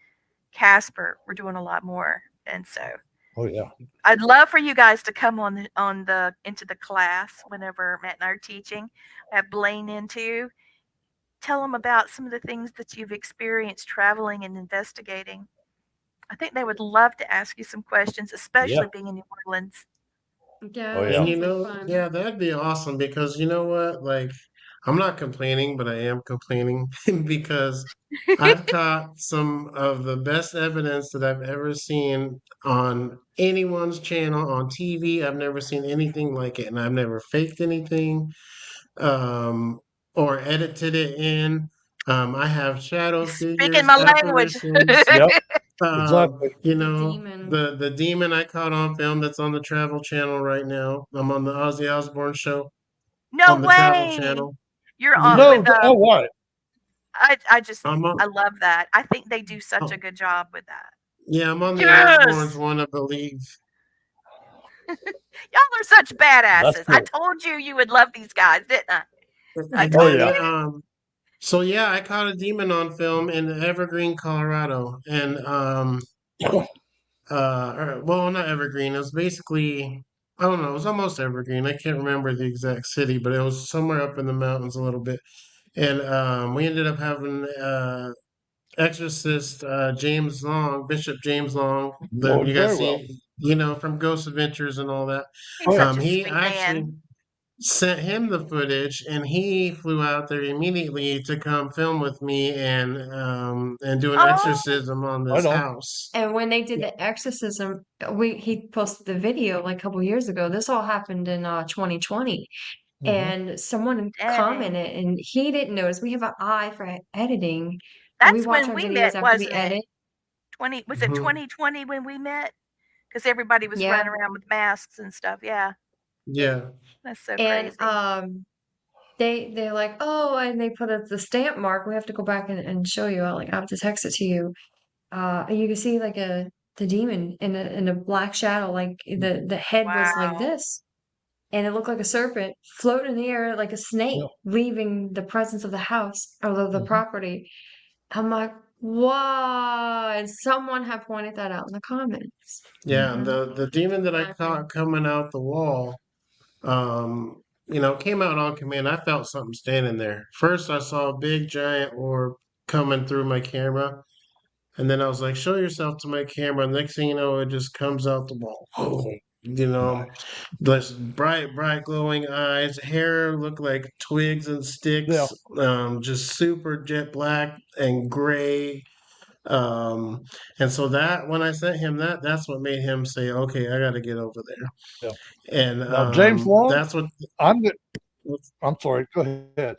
Casper. We're doing a lot more, and so Oh yeah. I'd love for you guys to come into the class whenever Matt and I are teaching. I have Blaine in too. Tell them about some of the things that you've experienced traveling and investigating. I think they would love to ask you some questions, Yeah. especially being in New Orleans. Yeah, Oh that yeah. And sounds like fun. yeah, that'd be awesome because you know what? Like, I'm not complaining, but I am complaining because I've caught some of the best evidence that I've ever seen on anyone's channel on TV. I've never seen anything like it, and I've never faked anything, um, or edited it in. I have shadow Speaking figures, my language. apparitions. Yep. Um, Exactly. you The know, demon. the demon I caught on film that's on the Travel Channel right now. I'm on the Ozzy Osbourne show No on the Travel way. Channel. You're on Yeah, with No. Oh, what? I I'm on. love that. I think they do such a Oh, good job with that. yeah, I'm on the Osbournes Yes. one, I believe. Y'all are such That's badasses. I cool. told you you would love these guys, didn't I? I I Oh told did. yeah. you. So yeah, I caught a demon on film in Evergreen, Colorado, and well, not Evergreen. It was basically, I don't know, it was almost Evergreen. I can't remember the exact city, but it was somewhere up in the mountains a little bit. And we ended up having exorcist James Long, Bishop James Long, that Going you very guys well. see, from Ghost Adventures and all that. Oh He's yeah. such a He sweet actually, man. sent him the footage, and he flew out there immediately to come film with me and do an Oh, exorcism on Right this on. house. And when they did Yeah. the exorcism, he posted the video like a couple years ago. This all happened in 2020. Hmm. And someone dang. commented, and he didn't notice. We have an eye for editing, and we That's watch when our we videos met, after we wasn't it? edit. 20, was it Mhm. 2020 when we met? Because everybody was Yeah. running around with masks and stuff. Yeah, Yeah. that's so And crazy. they're like, oh, and they put the stamp mark. We have to go back and show you. I have to text it to you. And you can see like the demon in a black shadow, like the head was like Wow. this, and it looked like a serpent floating in the air, like a snake Yeah. leaving the presence of the house or the Hmm. property. I'm like, wow! And someone had pointed that out in the comments. Yeah. And the demon that I Mhm. caught coming out the wall, came out on command. I felt something standing there. First, I saw a big giant orb coming through my camera. And then I was like, show yourself to my camera. Next thing you know, it just comes out the wall. You know, Nice. this bright, bright, glowing eyes, hair look like twigs and Yeah. sticks, just super jet black and gray. Um, and so that when I sent him that, that's what made him say, okay, I got to get over there. Yeah. And Now, James Long, that's what. I'm the, I'm sorry. Go ahead.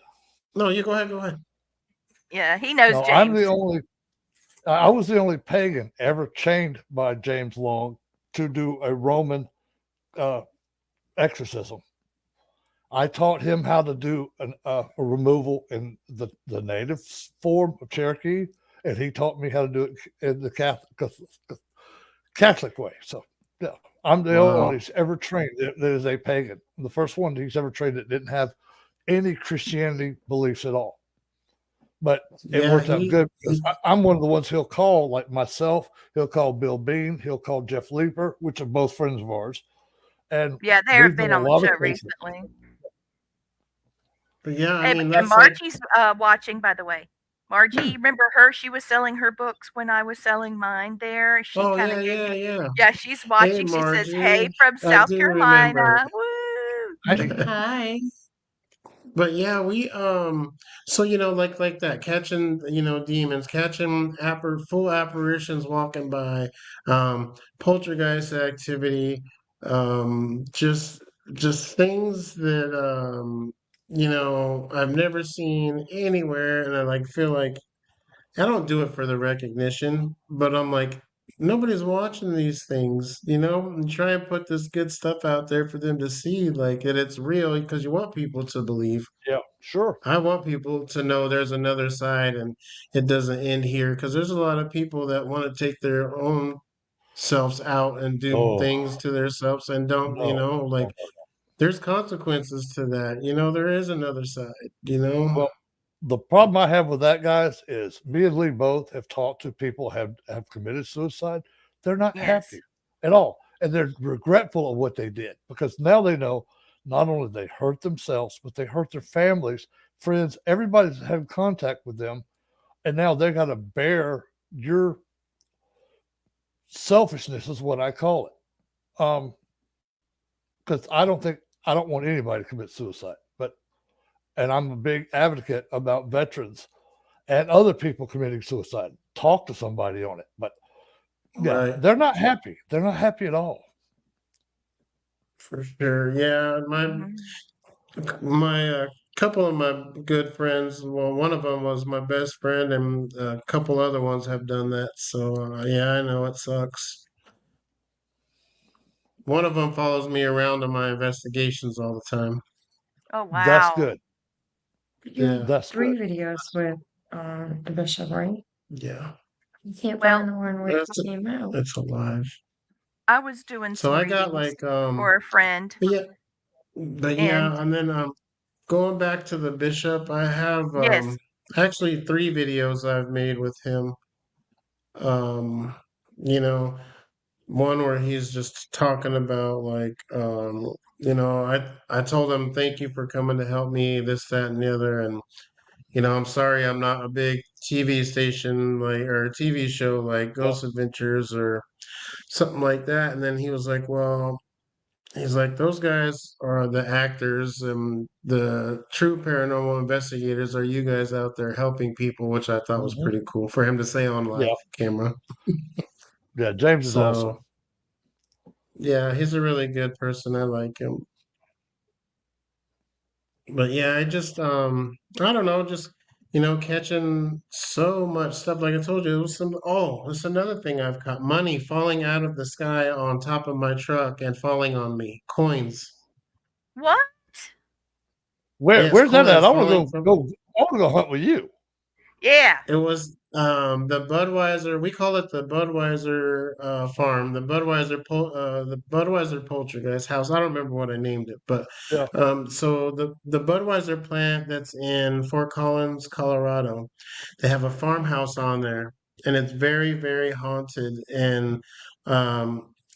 No, you go ahead. Go ahead. Yeah, he knows No, I'm the James. only. I was the only pagan ever chained by James Long to do a Roman uh, exorcism. I taught him how to do a removal in the native form of Cherokee, and he taught me how to do it in the Catholic way. So, yeah, I'm the only one Wow. he's ever trained that is a pagan. The first one he's ever trained that didn't have any Christianity beliefs at all. But it Yeah, worked out good because I'm one of the ones he'll call, like myself. He'll call Bill Bean. He'll call Jeff Leeper, which are both friends of ours. And Yeah, they have we've done been a on the lot of show cases. recently. but yeah, I And, mean, and that's like, Margie's watching, by the way. Margie, remember her? She was selling her books when I was selling mine there. She oh kind yeah, of gave yeah, me, yeah. yeah, she's Hey, watching. She says, "Hey, Margie, from I South do remember. Carolina." Woo! Hi. But yeah, so like that, catching demons, catching full apparitions walking by, poltergeist activity, just things that I've never seen anywhere, and I like feel like I don't do it for the recognition, but I'm like, nobody's watching these things, and try and put this good stuff out there for them to see, like that it's real, because you want people to believe. Yeah, sure. I want people to know there's another side and it doesn't end here, because there's a lot of people that want to take their own selves out and do things Oh to themselves and don't, no, like no. there's consequences to that. There is another side. Well, the problem I have with that, guys, is me and Lee both have talked to people have committed suicide. They're not Yes. happy at all, and they're regretful of what they did because now they know not only they hurt themselves, but they hurt their families, friends, everybody's had contact with them, and now they got to bear your selfishness, is what I call it. Because I don't want anybody to commit suicide, but and I'm a big advocate about veterans and other people committing suicide. Talk to somebody on it. But yeah, Right. they're not happy. They're not happy at all. For sure. Yeah. Mhm. My couple of my good friends, well, one of them was my best friend, and a couple other ones have done that. So, yeah, I know it sucks. One of them follows me around in my investigations all the time. Oh, That's wow. good. You have Yeah. That's three good. videos with the bishop, right? Yeah. You can't Well, find the one where That's it came out. it's alive. I was doing So some I got readings like for a friend, but yeah, but and yeah, and then going back to the bishop, I have yes, actually three videos I've made with him. Um, you know, one where he's just talking about like I told him thank you for coming to help me, this, that, and the other, and I'm sorry I'm not a big TV station like or a TV show like Yeah. Ghost Adventures or something like that. And then he was like, well, He's like, those guys are the actors, and the true paranormal investigators are you guys out there helping people, which I thought was Mhm. pretty cool for him to say on live Yeah. camera. Yeah. James is awesome. So, yeah, he's a really good person. I like him. But yeah, I don't know, just catching so much stuff. Like I told you, it was it's another thing I've caught. Money falling out of the sky on top of my truck and falling on me. Coins. What? Yes, Where's that at? coins I want to falling go from. go. I want to go hunt with you. Yeah. It was the Budweiser. We call it the Budweiser farm, the Budweiser Poltergeist house. I don't remember what I named it, but Yeah. so the Budweiser plant that's in Fort Collins, Colorado, they have a farmhouse on there, and it's very very haunted and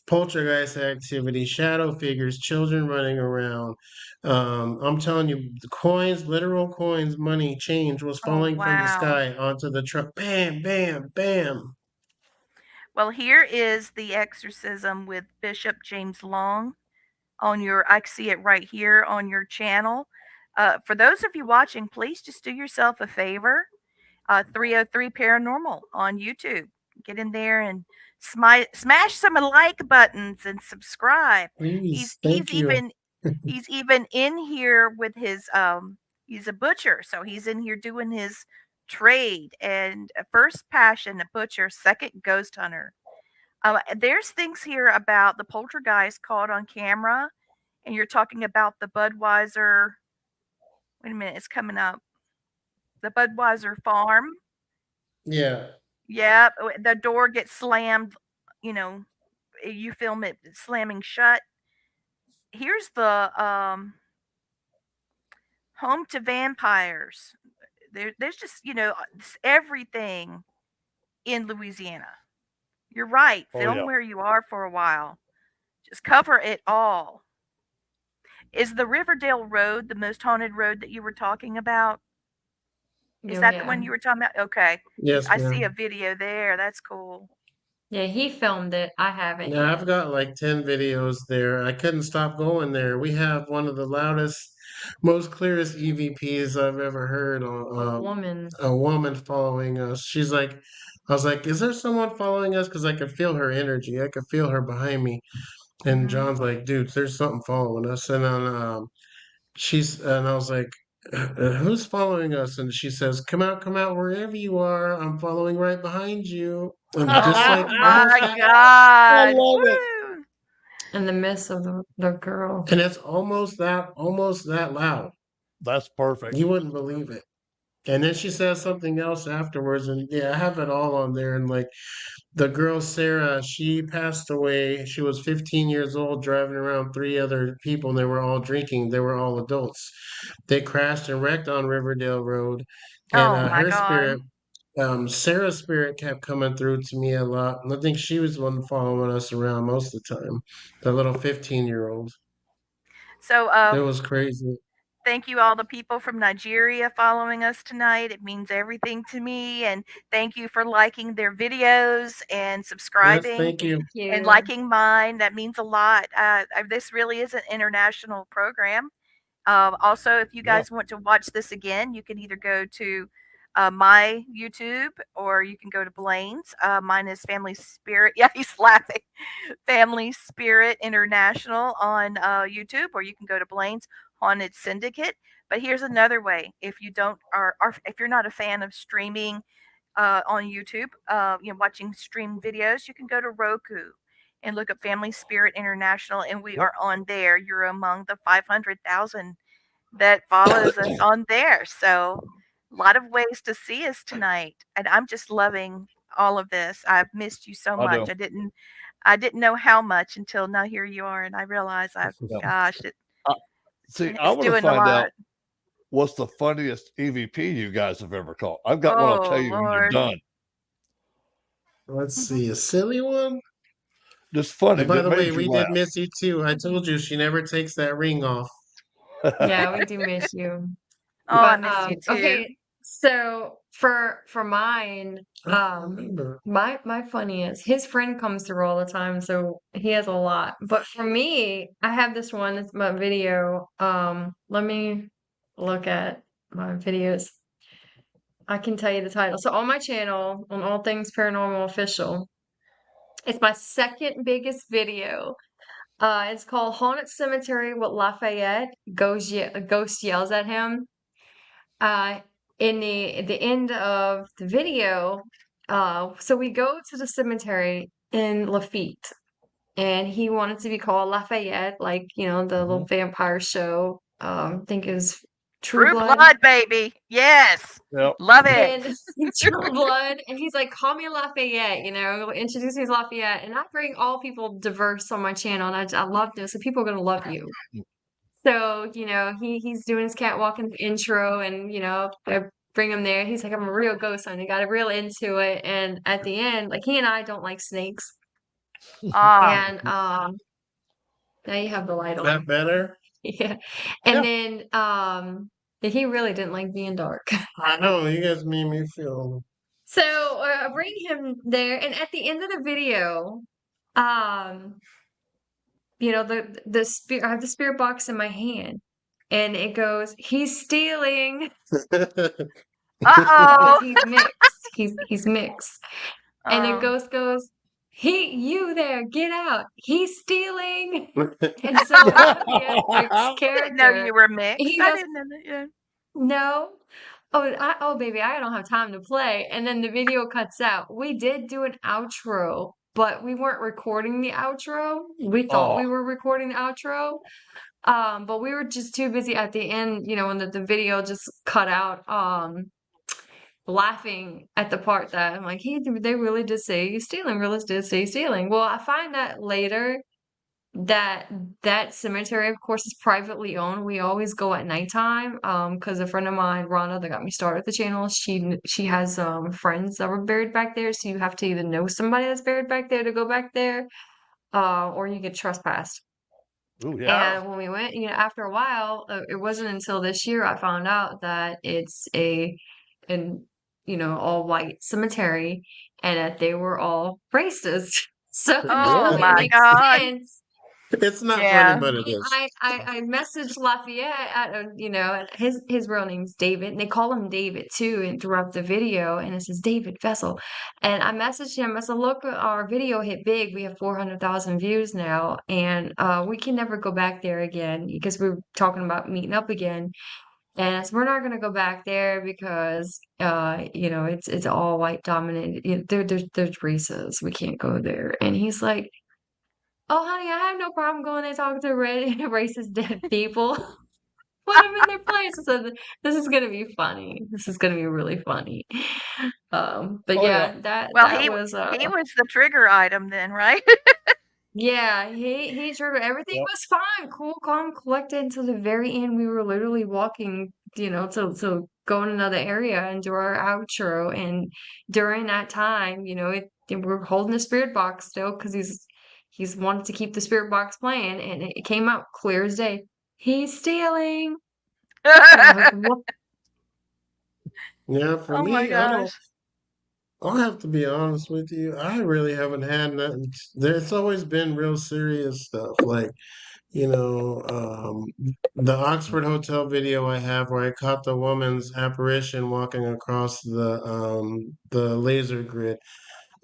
poltergeist activity, shadow figures, children running around. I'm telling you, the coins, literal coins, money, change was Oh, falling from the wow. sky onto the truck. Bam, bam, bam. Well, here is the exorcism with Bishop James Long on your, I see it right here on your channel. For those of you watching, please just do yourself a favor. 303 Paranormal on YouTube. Get in there and smash some like buttons and subscribe. He's Please, he's thank you. even he's even in here with his he's a butcher, so he's in here doing his trade and first passion a butcher, second ghost hunter. There's things here about the poltergeist caught on camera, and you're talking about the Budweiser. Wait a minute, it's coming up. The Budweiser farm. Yeah, Yeah, the door gets slammed, you know, you film it slamming shut. Here's the Home to Vampires. There's just, everything in Louisiana. You're right. Oh Film yeah. where you are for a while. Just cover it all. Is the Riverdale Road the most haunted road that you were talking about? Is Oh, that the yeah. one you were talking about? Okay. yes, I see a ma'am. video there. That's cool. Yeah, he filmed it. I haven't Yeah, I've yet. got like 10 videos there. I couldn't stop going there. We have one of the loudest, most clearest EVPs I've ever heard on A woman. a woman following us. I was like, is there someone following us? Because I could feel her energy. I could feel her behind me. And Hmm. John's like, dude, there's something following us. And then and I was like, who's following us? And she says, come out, wherever you are. I'm following right behind you. And just Oh like almost my that, I God. love it. Woo! In the midst of the girl. and it's almost that loud. That's perfect. You wouldn't believe it. And then she says something else afterwards, and yeah, I have it all on there. And like the girl Sarah, she passed away. She was 15 years old, driving around three other people, and they were all drinking. They were all adults. They crashed and wrecked on Riverdale Road, and Oh my her God. spirit, Sarah's spirit, kept coming through to me a lot. And I think she was the one following us around most of the time. The little 15-year-old. So, It was crazy. thank you all the people from Nigeria following us tonight. It means everything to me. And thank you for liking their videos and Yes, subscribing thank Thank you. and you. liking mine. That means a lot. This really is an international program. Also, if you Yeah. guys want to watch this again, you can either go to my YouTube or you can go to Blaine's. Mine is Family Spirit. Yeah, he's laughing. Family Spirit International on YouTube, or you can go to Blaine's Haunted Syndicate. But here's another way: if you don't, or if you're not a fan of streaming on YouTube, watching stream videos, you can go to Roku and look up Family Spirit International, and we Yep. are on there. You're among the 500,000 that follows us on there. So, a lot of ways to see us tonight, and I'm just loving all of this. I've missed you so I much. do. I didn't know how much until now. Here you are, and I realize Yeah. gosh, I, see, I it's want to doing a find lot. out what's the funniest EVP you guys have ever caught. I've got one. I'll tell Oh you when you're Lord. done. Let's see, a silly one. Just funny And by that the way, made you we laugh. did miss you too. I told you she never takes that ring off. Yeah, we do miss you. Oh, I But miss you too. okay, so For mine, I remember. my funniest, his friend comes through all the time, so he has a lot. But for me, I have this one, it's my video. Let me look at my videos. I can tell you the title. So on my channel, on All Things Paranormal Official, it's my second biggest video. It's called Haunted Cemetery with Lafayette. Ghost yells at him. Uh, in the end of the video, so we go to the cemetery in Lafitte, and he wanted to be called Lafayette, like the little vampire show. I think it was True True Blood. Blood, baby. Yes. Yep. Love And it. True Blood, and he's like, call me Lafayette, introduce me as Lafayette. And I bring all people diverse on my channel, and I love this, so people are gonna love you. So, he's doing his catwalk in the intro, and I bring him there. He's like, I'm a real ghost hunter. Got real into it, and at the end, like he and I don't like snakes, Ah. and now you have the light Is that on. better? Yeah, and Yeah. then he really didn't like being dark. I know, you guys made me feel. So I bring him there, and at the end of the video, um, the spirit, I have the spirit box in my hand, and it goes, "He's stealing," because Uh-oh. he's mixed. He's mixed, and the Oh. ghost goes, you there, get out! He's stealing." And so Lafayette's I didn't know character, you were mixed. he I goes, didn't know that. Yeah. "No." Oh, baby, I don't have time to play. And then the video cuts out. We did do an outro, but we weren't recording the outro. We thought we Oh, were recording the outro. But we were just too busy at the end, when the video just cut out, laughing at the part that I'm like, hey, they really did say he's stealing. Really did say he's stealing. Well, I find that later that that cemetery, of course, is privately owned. We always go at nighttime, because a friend of mine, Rhonda, that got me started with the channel, she has friends that were buried back there, so you have to either know somebody that's buried back there to go back there, or you get trespassed. ooh, yeah. Oh. And when we went, after a while, it wasn't until this year I found out that it's an all white cemetery, and that they were all racist. So now Oh Really? it my makes God. sense. It's not funny, Yeah. but it is. I messaged Lafayette and his real name's David, and they call him David too, and throughout the video, and it says David Vessel. And I messaged him. I said, "Look, our video hit big. We have 400,000 views now, and we can never go back there again because we're talking about meeting up again. And I said, we're not going to go back there because it's all white dominated. There's races. We can't go there." And he's like, "Oh, honey, I have no problem going there talking to racist dead people. Put them in their place." So this is gonna be funny. This is gonna be really funny. But Oh, yeah. yeah, that Well, that was he was the trigger item then, right? yeah, he sure everything Yep. was fine, cool, calm, collected until the very end. We were literally walking, to go in another area and do our outro. And during that time, we're holding the spirit box still because he's wanted to keep the spirit box playing, and it came out clear as day. He's stealing. And I was like, what? Yeah, for Oh my me, gosh. I'll have to be honest with you. I really haven't had nothing. There's always been real serious stuff, like the Oxford Hotel video I have where I caught the woman's apparition walking across the laser grid.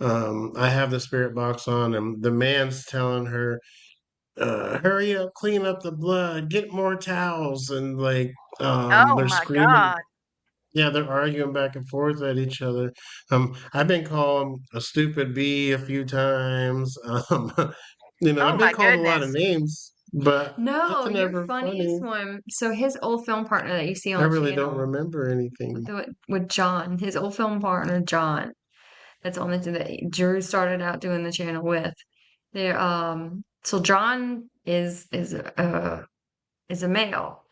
I have the spirit box on, and the man's telling her, hurry up, clean up the blood, get more towels, and like Oh they're my screaming. God. Yeah, they're arguing back and forth at each other. I've been called a stupid bee a few times. Oh I've been my called a lot of goodness. names, but No, nothing your ever funniest funny. one. So his old film partner that you see I on the really don't channel remember anything. with John, his old film partner John, that's on that Drew started out doing the channel with. There, so John is a male,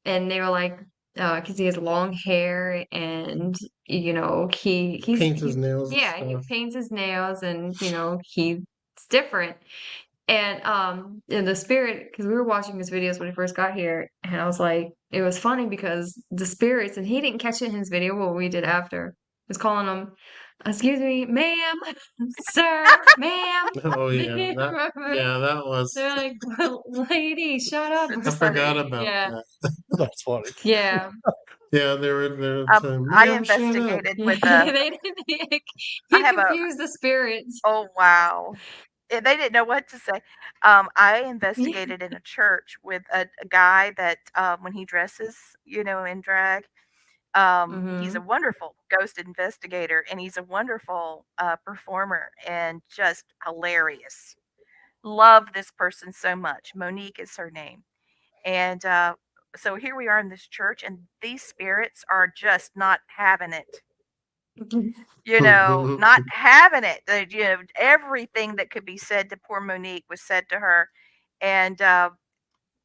and they were like, because he has long hair, and Paints his he nails and yeah, he stuff. paints his nails, and he's different. And the spirit, because we were watching his videos when he first got here, and I was like, it was funny because the spirits, and he didn't catch it in his video, what we did after, was calling him, excuse me, ma'am, sir, ma'am. Oh yeah, that was. They're like, well, lady, shut up. It's I funny. forgot about Yeah, that. That's funny. yeah. Yeah, they were saying, I "Ma'am, shut up." investigated with They didn't, I he have a confused the spirits. oh wow. They didn't know what to say. I investigated in a church with a guy that when he dresses, in drag, he's a Mm-hmm. wonderful ghost investigator and he's a wonderful performer and just hilarious. Love this person so much. Monique is her name. And so here we are in this church, and these spirits are just not having it. Not having it. Everything that could be said to poor Monique was said to her. And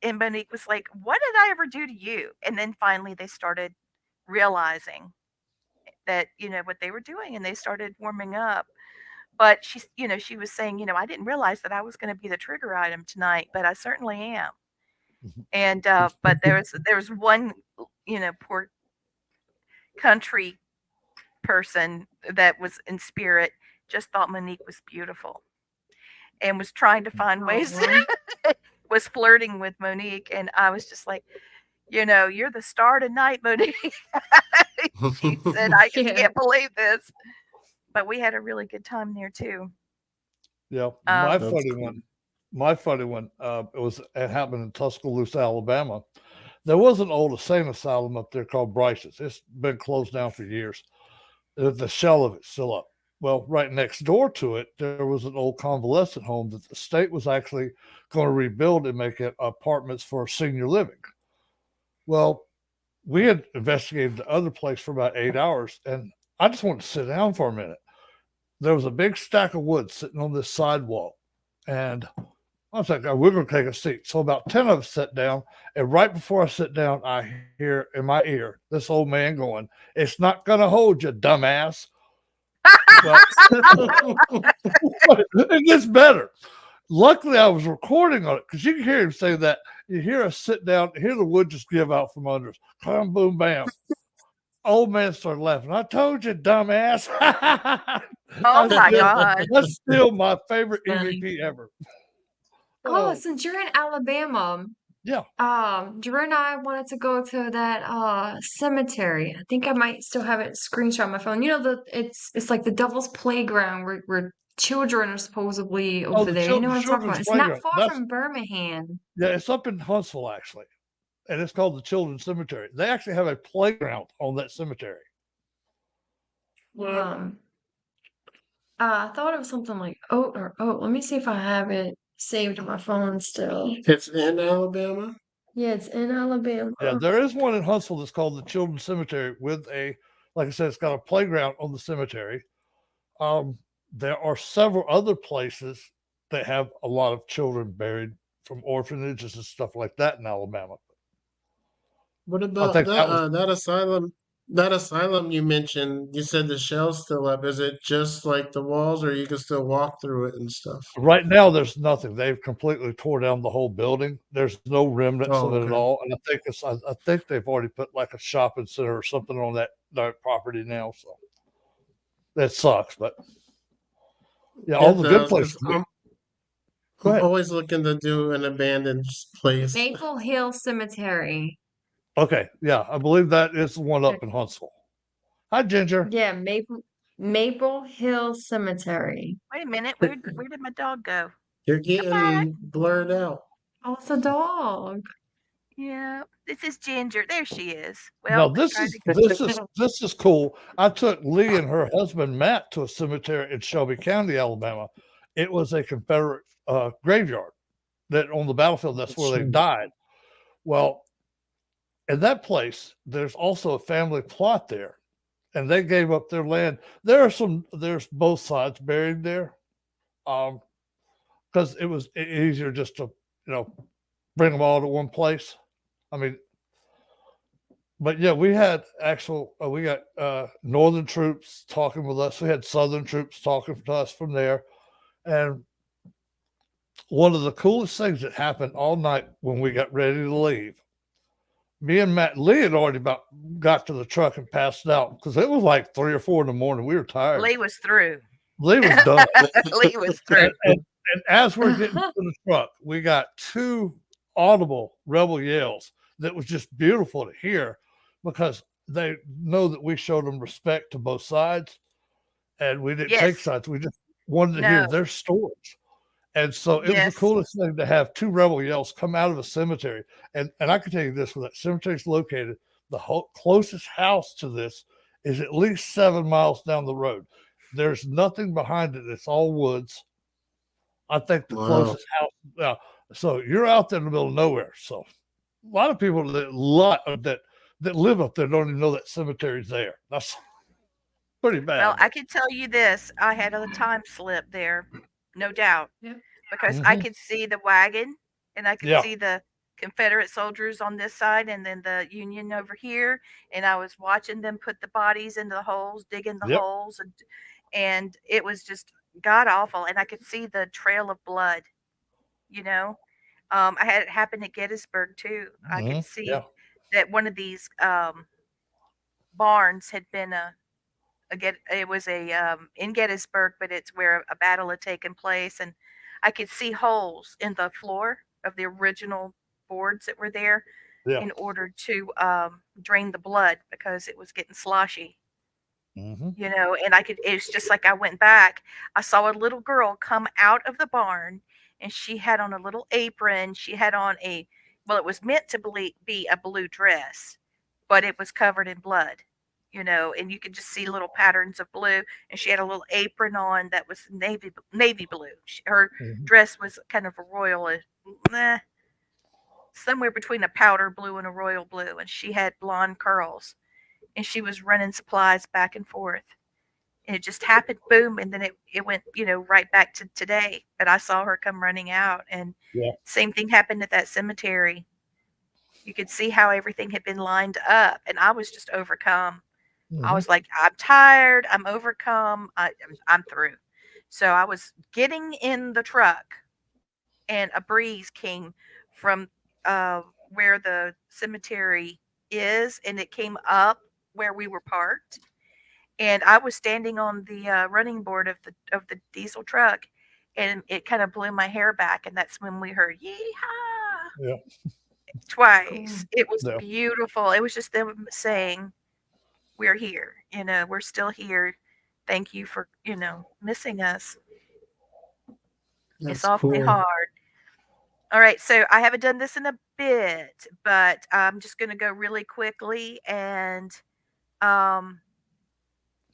Monique was like, "What did I ever do to you?" And then finally they started realizing that, what they were doing, and they started warming up. But she was saying, I didn't realize that I was going to be the trigger item tonight, but I certainly am. And but there was one, poor country person that was in spirit, just thought Monique was beautiful and was trying to find Oh, ways well. was flirting with Monique, and I was just like, "You're the star tonight, Monique." She said, "I just Yeah. can't believe this." But we had a really good time there too. Yeah, Um, That's cool. My funny one. It happened in Tuscaloosa, Alabama. There was an old insane asylum up there called Bryce's. It's been closed down for years. The shell of it's still up. Well, right next door to it, there was an old convalescent home that the state was actually going to rebuild and make it apartments for senior living. Well, we had investigated the other place for about 8 hours, and I just wanted to sit down for a minute. There was a big stack of wood sitting on this sidewalk, and I was like, "Oh, we're going to take a seat." So about 10 of us sat down, and right before I sit down, I hear in my ear this old man going, "It's not going to hold you, dumbass." Well, it gets better. Luckily, I was recording on it because you can hear him say that. You hear us sit down, hear the wood just give out from under us. Bam, boom, bam. Old man started laughing. "I told you, dumbass." oh my God. That's still my favorite Funny. EVP ever. Oh, Oh, since you're in Alabama, yeah. Drew and I wanted to go to that cemetery. I think I might still have it screenshot on my phone. It's like the Devil's Playground where children are supposedly Oh, over there. You know what I'm talking children's about? It's not playground. far That's from Birmingham. Yeah, it's up in Huntsville actually, and it's called the Children's Cemetery. They actually have a playground on that cemetery. Um, I thought it was something like oat. Let me see if I have it saved on my phone still. It's in Alabama. Yeah, it's in Alabama. Yeah, there is one in Huntsville that's called the Children's Cemetery with like I said, it's got a playground on the cemetery. Um, there are several other places that have a lot of children buried from orphanages and stuff like that in Alabama. What I about think that was that asylum? That asylum you mentioned, you said the shell's still up. Is it just like the walls, or you can still walk through it and stuff? right now. There's nothing. They've completely tore down the whole building. There's no remnants Oh, of it at okay. all. And I think they've already put like a shopping center or something on that property now. So that sucks, but yeah, all It the good does, places. because Go I'm ahead. always looking to do an abandoned place. Maple Hill Cemetery. Okay, yeah, I believe that is the one up in Huntsville. Hi, Ginger. Yeah, Maple Hill Cemetery. Wait a minute. Where did my dog go? You're Come back. getting blurred out. Oh, it's a dog. Yeah. This is Ginger. There she is. No, Well, I tried to. this is cool. I took Lee and her husband Matt to a cemetery in Shelby County, Alabama. It was a Confederate graveyard that on the battlefield. That's where they died. Well, in that place, there's also a family plot there, and they gave up their land. There's both sides buried there, because it was easier just to bring them all to one place. I mean, but yeah, we got northern troops talking with us. We had southern troops talking to us from there, and one of the coolest things that happened all night when we got ready to leave. Me and Matt Lee had already about got to the truck and passed out because it was like 3 or 4 in the morning. We were tired. Lee was through. Lee was done. Lee was through. And as we're getting to the truck, we got two audible rebel yells that was just beautiful to hear because they know that we showed them respect to both sides and we didn't take Yes. sides. We just wanted to hear No. their stories. And so it was the Yes. coolest thing to have two rebel yells come out of a cemetery. And I can tell you this, where that cemetery is located, the closest house to this is at least 7 miles down the road. There's nothing behind it. It's all woods. I think the Wow. closest house. So you're out there in the middle of nowhere. So a lot of people that live up there don't even know that cemetery's there. That's pretty bad. Well, I can tell you this. I had a time slip there, no doubt, Yep. because I Mhm. could see the wagon and I could Yeah. see the Confederate soldiers on this side and then the Union over here. And I was watching them put the bodies into the holes, digging the Yep. holes, and it was just god awful. And I could see the trail of blood, you know. I had it happen at Gettysburg too. I could Mhm. see Yeah. that one of these barns had been it was in Gettysburg, but it's where a battle had taken place, and I could see holes in the floor of the original boards that were there Yeah. in order to drain the blood because it was getting sloshy, Hmm. and it's just like I went back. I saw a little girl come out of the barn and she had on a little apron. She had on well, it was meant to be a blue dress, but it was covered in blood, and you could just see little patterns of blue. And she had a little apron on that was navy blue. Her Hmm. dress was kind of a royal, eh, somewhere between a powder blue and a royal blue, and she had blonde curls, and she was running supplies back and forth. And it just happened, boom, and then it went, right back to today. But I saw her come running out, and Yeah. same thing happened at that cemetery. You could see how everything had been lined up, and I was just overcome. I Hmm. was like, I'm tired, I'm overcome, I'm through. So I was getting in the truck, and a breeze came from where the cemetery is, and it came up where we were parked, and I was standing on the running board of the diesel truck, and it kind of blew my hair back, and that's when we heard "Yeehaw!" Yeah. Cool. twice. It was Yeah. beautiful. It was just them saying, "We're here. We're still here. Thank you for missing us. It's That's awfully cool. hard." All right, so I haven't done this in a bit, but I'm just going to go really quickly, and um,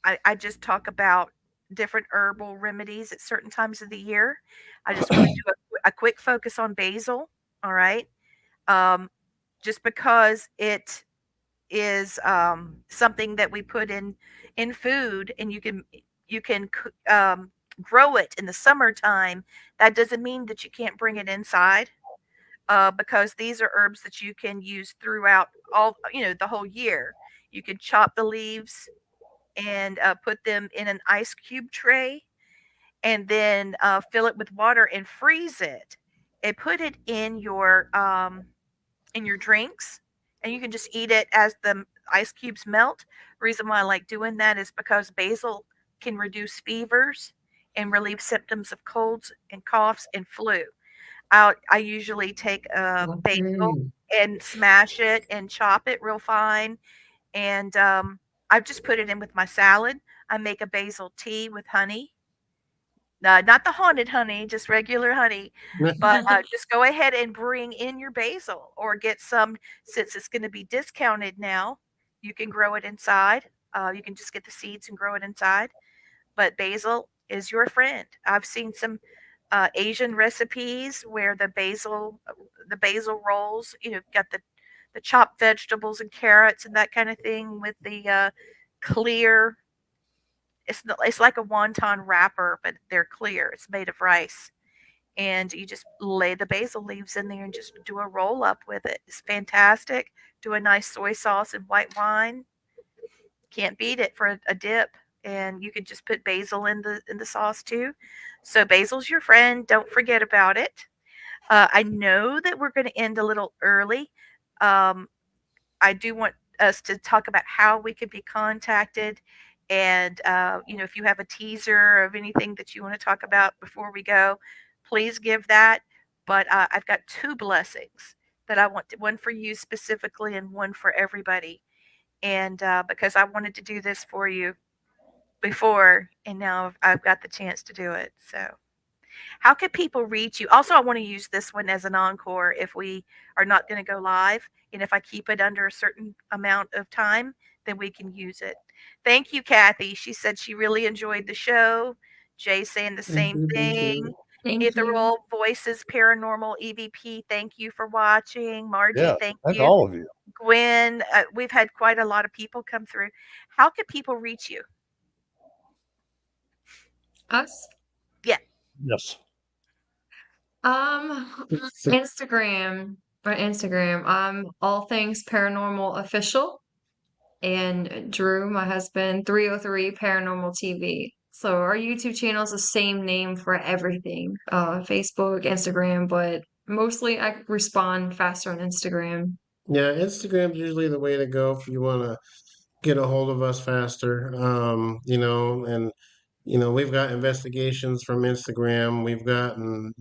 I just talk about different herbal remedies at certain times of the year. I just want to do a quick focus on basil. All right. Um, just because it is something that we put in food, and you can grow it in the summertime. That doesn't mean that you can't bring it inside. Because these are herbs that you can use throughout the whole year. You can chop the leaves and put them in an ice cube tray, and then fill it with water and freeze it, and put it in your drinks, and you can just eat it as the ice cubes melt. Reason why I like doing that is because basil can reduce fevers and relieve symptoms of colds and coughs and flu. I usually take basil Okay. and smash it and chop it real fine, and I just put it in with my salad. I make a basil tea with honey, not the haunted honey, just regular honey. But just go ahead and bring in your basil, or get some, since it's going to be discounted now. You can grow it inside. You can just get the seeds and grow it inside. But basil is your friend. I've seen some Asian recipes where the basil rolls, got the chopped vegetables and carrots and that kind of thing with the clear. It's like a wonton wrapper, but they're clear. It's made of rice, and you just lay the basil leaves in there and just do a roll up with it. It's fantastic. Do a nice soy sauce and white wine. Can't beat it for a dip. and you could just put basil in the sauce too. So basil's your friend. Don't forget about it. I know that we're going to end a little early. Um, I do want us to talk about how we can be contacted. And, if you have a teaser of anything that you want to talk about before we go, please give that. But I've got two blessings that I want one for you specifically and one for everybody. And because I wanted to do this for you before, and now I've got the chance to do it. So. How can people reach you? Also, I want to use this one as an encore if we are not going to go live. And if I keep it under a certain amount of time, then we can use it. Thank you, Kathy. She said she really enjoyed the show. Jay saying the Thank same you, thank thing. you. Thank you. Ethereal Voices Paranormal EVP, thank you for watching. Margie, Yeah. thank Thank you. all of you. Gwen, we've had quite a lot of people come through. How can people reach you? Us? Yeah. Yes. Instagram or Instagram. All things paranormal official, and Drew, my husband, 303 Paranormal TV. So our YouTube channel is the same name for everything. Facebook, Instagram, but mostly I respond faster on Instagram. Yeah, Instagram's usually the way to go if you want to get a hold of us faster. And we've got investigations from Instagram. We've gotten,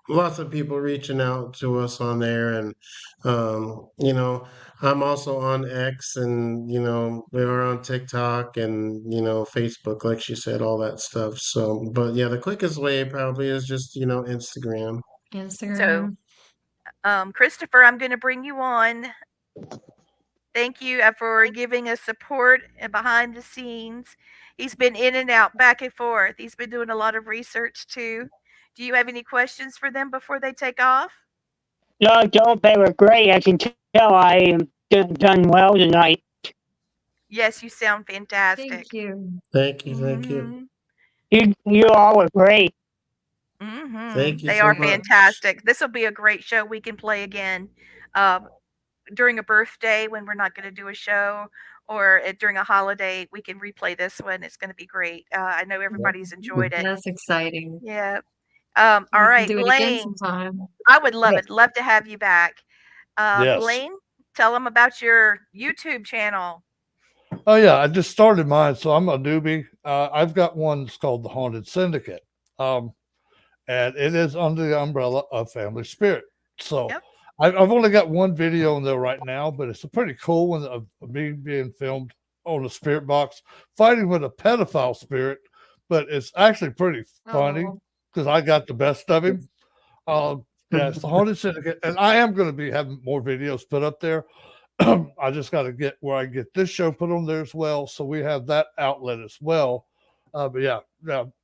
lots of people reaching out to us on there. And, I'm also on X and, we are on TikTok and, Facebook, like she said, all that stuff. So, but yeah, the quickest way probably is just, Instagram. So, Instagram. Christopher, I'm going to bring you on. Thank you for giving us support and behind the scenes. He's been in and out, back and forth. He's been doing a lot of research too. Do you have any questions for them before they take off? No, don't. They were great. I can tell I am done well tonight. Yes, you sound Thank fantastic. you. Thank you. Thank you. Mhm. You all were great. Thank you They so are much. fantastic. This will be a great show we can play again during a birthday when we're not going to do a show, or during a holiday. We can replay this one. It's going to be great. I know everybody's enjoyed it. That's exciting. Yeah. All We can right, do it again Blaine. sometime. I would love Yes. it. Love to have you back. Yes. Blaine, tell them about your YouTube channel. Oh yeah, I just started mine, so I'm a newbie. I've got one that's called the Haunted Syndicate, um, and it is under the umbrella of Family Spirit. So Yep. I've only got one video in there right now, but it's a pretty cool one of me being filmed on a spirit box fighting with a pedophile spirit. But it's actually pretty funny Oh, because I got the best of him. Yeah, it's the Haunted Syndicate, and I am going to be having more videos put up there. I just got to get where I get this show put on there as well, so we have that outlet as well. But yeah,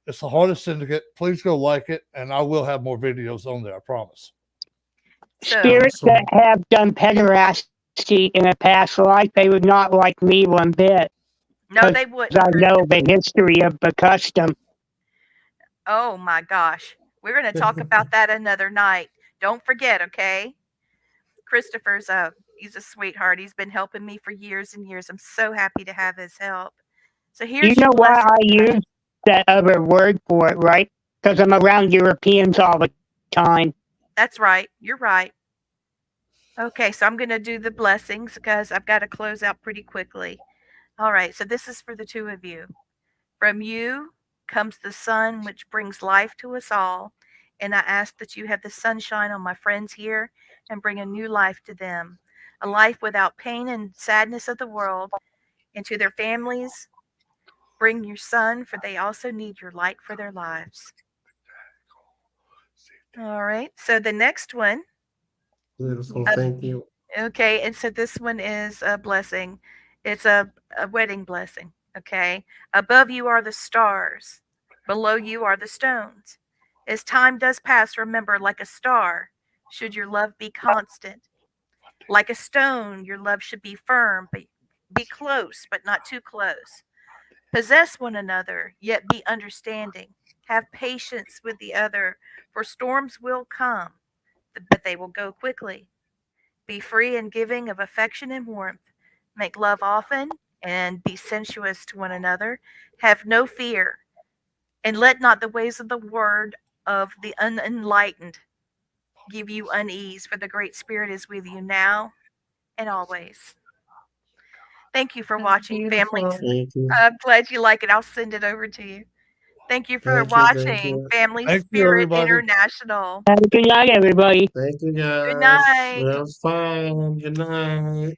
it's the Haunted Syndicate. Please go like it, and I will have more videos on there. I promise. So, Spirits that Awesome. have done pederasty in a past life, they would not like me one bit. no, Because they wouldn't, I know Christopher. the history of the custom. Oh my gosh. We're going to talk about that another night. Don't forget, okay? Christopher's he's a sweetheart. He's been helping me for years and years. I'm so happy to have his help. So You here's your know why blessing, I guys. use that other word for it, right? Because I'm around Europeans all the time. That's right. You're right. Okay, so I'm going to do the blessings because I've got to close out pretty quickly. All right, so this is for the two of you. From you comes the sun, which brings life to us all. And I ask that you have the sunshine on my friends here and bring a new life to them, a life without pain and sadness of the world, and to their families. Bring your sun, for they also need your light for their lives. All right, so the next one. Beautiful. Uh, Thank you. okay, and so this one is a blessing. It's a wedding blessing. Okay, above you are the stars, below you are the stones. As time does pass, remember, like a star, should your love be constant. Like a stone, your love should be firm, but be close, but not too close. Possess one another, yet be understanding. Have patience with the other, for storms will come, but they will go quickly. Be free and giving of affection and warmth. Make love often and be sensuous to one another. Have no fear, and let not the ways of the word of the unenlightened give you unease, for the Great Spirit is with you now and always. Thank you for That's watching, families. beautiful. Thank you. I'm glad you like it. I'll send it over to you. Thank you for Thank you. Thank watching you. Family Thank you, Spirit everybody. International. Have a good night, everybody. Thank you Good guys. night. Have fun. Good night.